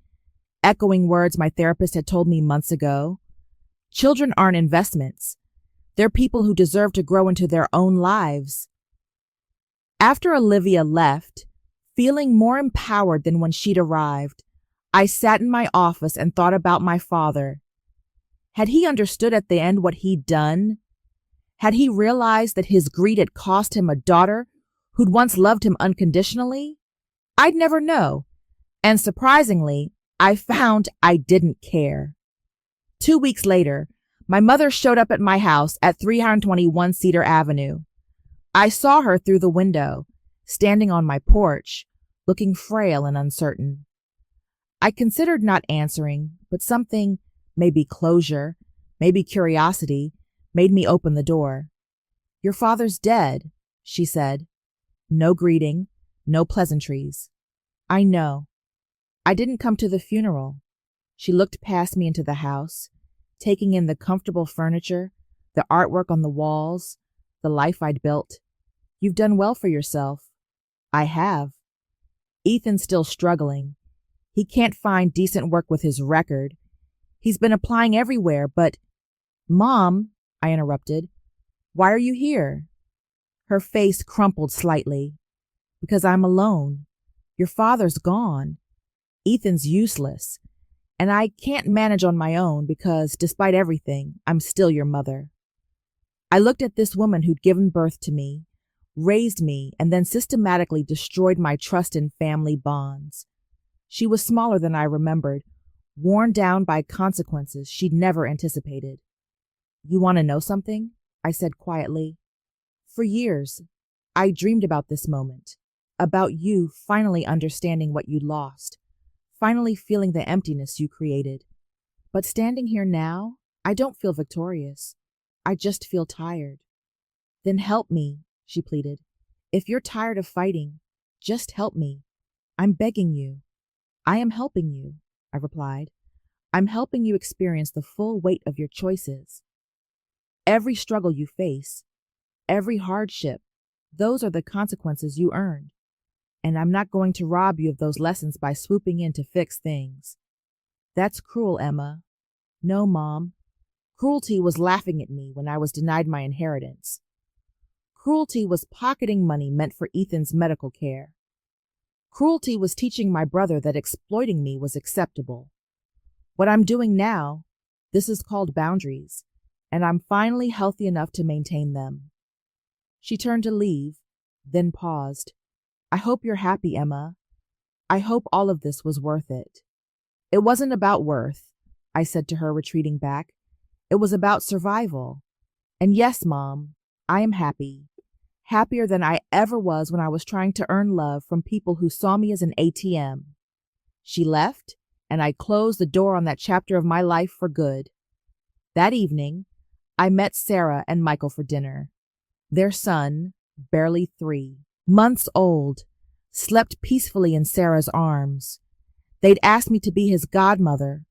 echoing words my therapist had told me months ago. Children aren't investments. They're people who deserve to grow into their own lives. After Olivia left, feeling more empowered than when she'd arrived, I sat in my office and thought about my father. Had he understood at the end what he'd done? Had he realized that his greed had cost him a daughter who'd once loved him unconditionally? I'd never know, and surprisingly, I found I didn't care. 2 weeks later, my mother showed up at my house at 321 Cedar Avenue. I saw her through the window, standing on my porch, looking frail and uncertain. I considered not answering, but something, maybe closure, maybe curiosity, made me open the door. Your father's dead, she said. No greeting, no pleasantries. I know. I didn't come to the funeral. She looked past me into the house, taking in the comfortable furniture, the artwork on the walls, the life I'd built. You've done well for yourself. I have. Ethan's still struggling. He can't find decent work with his record. He's been applying everywhere, but... Mom, I interrupted, why are you here? Her face crumpled slightly. Because I'm alone. Your father's gone. Ethan's useless. And I can't manage on my own because, despite everything, I'm still your mother. I looked at this woman who'd given birth to me, raised me, and then systematically destroyed my trust in family bonds. She was smaller than I remembered, worn down by consequences she'd never anticipated. You want to know something? I said quietly. For years, I dreamed about this moment, about you finally understanding what you'd lost, finally feeling the emptiness you created. But standing here now, I don't feel victorious. I just feel tired. Then help me, she pleaded. If you're tired of fighting, just help me. I'm begging you. I am helping you, I replied. I'm helping you experience the full weight of your choices. Every struggle you face, every hardship, those are the consequences you earned. And I'm not going to rob you of those lessons by swooping in to fix things. That's cruel, Emma. No, Mom. Cruelty was laughing at me when I was denied my inheritance. Cruelty was pocketing money meant for Ethan's medical care. Cruelty was teaching my brother that exploiting me was acceptable. What I'm doing now, this is called boundaries, and I'm finally healthy enough to maintain them. She turned to leave, then paused. I hope you're happy, Emma. I hope all of this was worth it. It wasn't about worth, I said to her, retreating back. It was about survival. And yes, Mom, I am happy. Happier than I ever was when I was trying to earn love from people who saw me as an ATM. She left, and I closed the door on that chapter of my life for good. That evening, I met Sarah and Michael for dinner. Their son, barely 3 months old, slept peacefully in Sarah's arms. They'd asked me to be his godmother,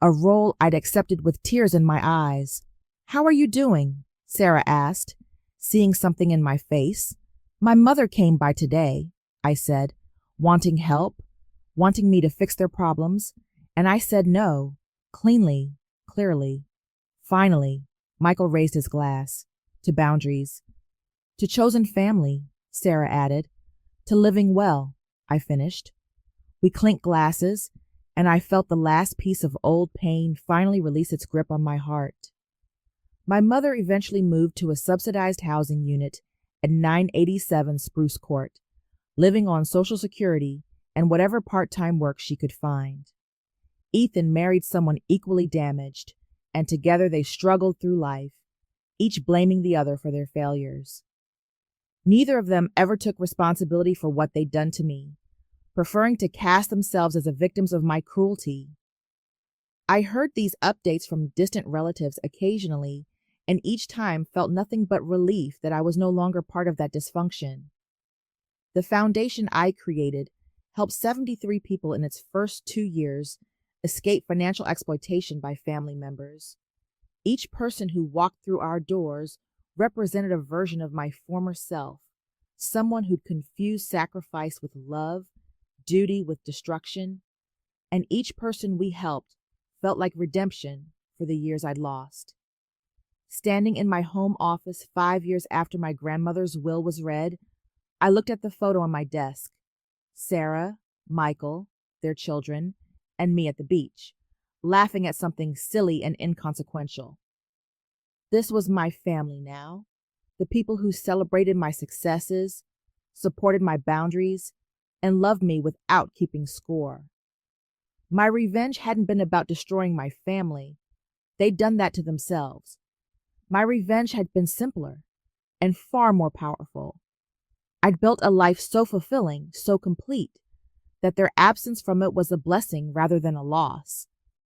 a role I'd accepted with tears in my eyes. How are you doing? Sarah asked, seeing something in my face. My mother came by today, I said, wanting help, wanting me to fix their problems, and I said no, cleanly, clearly. Finally, Michael raised his glass. To boundaries. To chosen family, Sarah added. To living well, I finished. We clinked glasses, and I felt the last piece of old pain finally release its grip on my heart. My mother eventually moved to a subsidized housing unit at 987 Spruce Court, living on Social Security and whatever part-time work she could find. Ethan married someone equally damaged, and together they struggled through life, each blaming the other for their failures. Neither of them ever took responsibility for what they'd done to me, preferring to cast themselves as the victims of my cruelty. I heard these updates from distant relatives occasionally, and each time felt nothing but relief that I was no longer part of that dysfunction. The foundation I created helped 73 people in its first 2 years escape financial exploitation by family members. Each person who walked through our doors represented a version of my former self, someone who'd confused sacrifice with love, duty with destruction, and each person we helped felt like redemption for the years I'd lost. Standing in my home office 5 years after my grandmother's will was read, I looked at the photo on my desk: Sarah, Michael, their children, and me at the beach, laughing at something silly and inconsequential. This was my family now, the people who celebrated my successes, supported my boundaries, and loved me without keeping score. My revenge hadn't been about destroying my family. They'd done that to themselves. My revenge had been simpler and far more powerful. I'd built a life so fulfilling, so complete, that their absence from it was a blessing rather than a loss.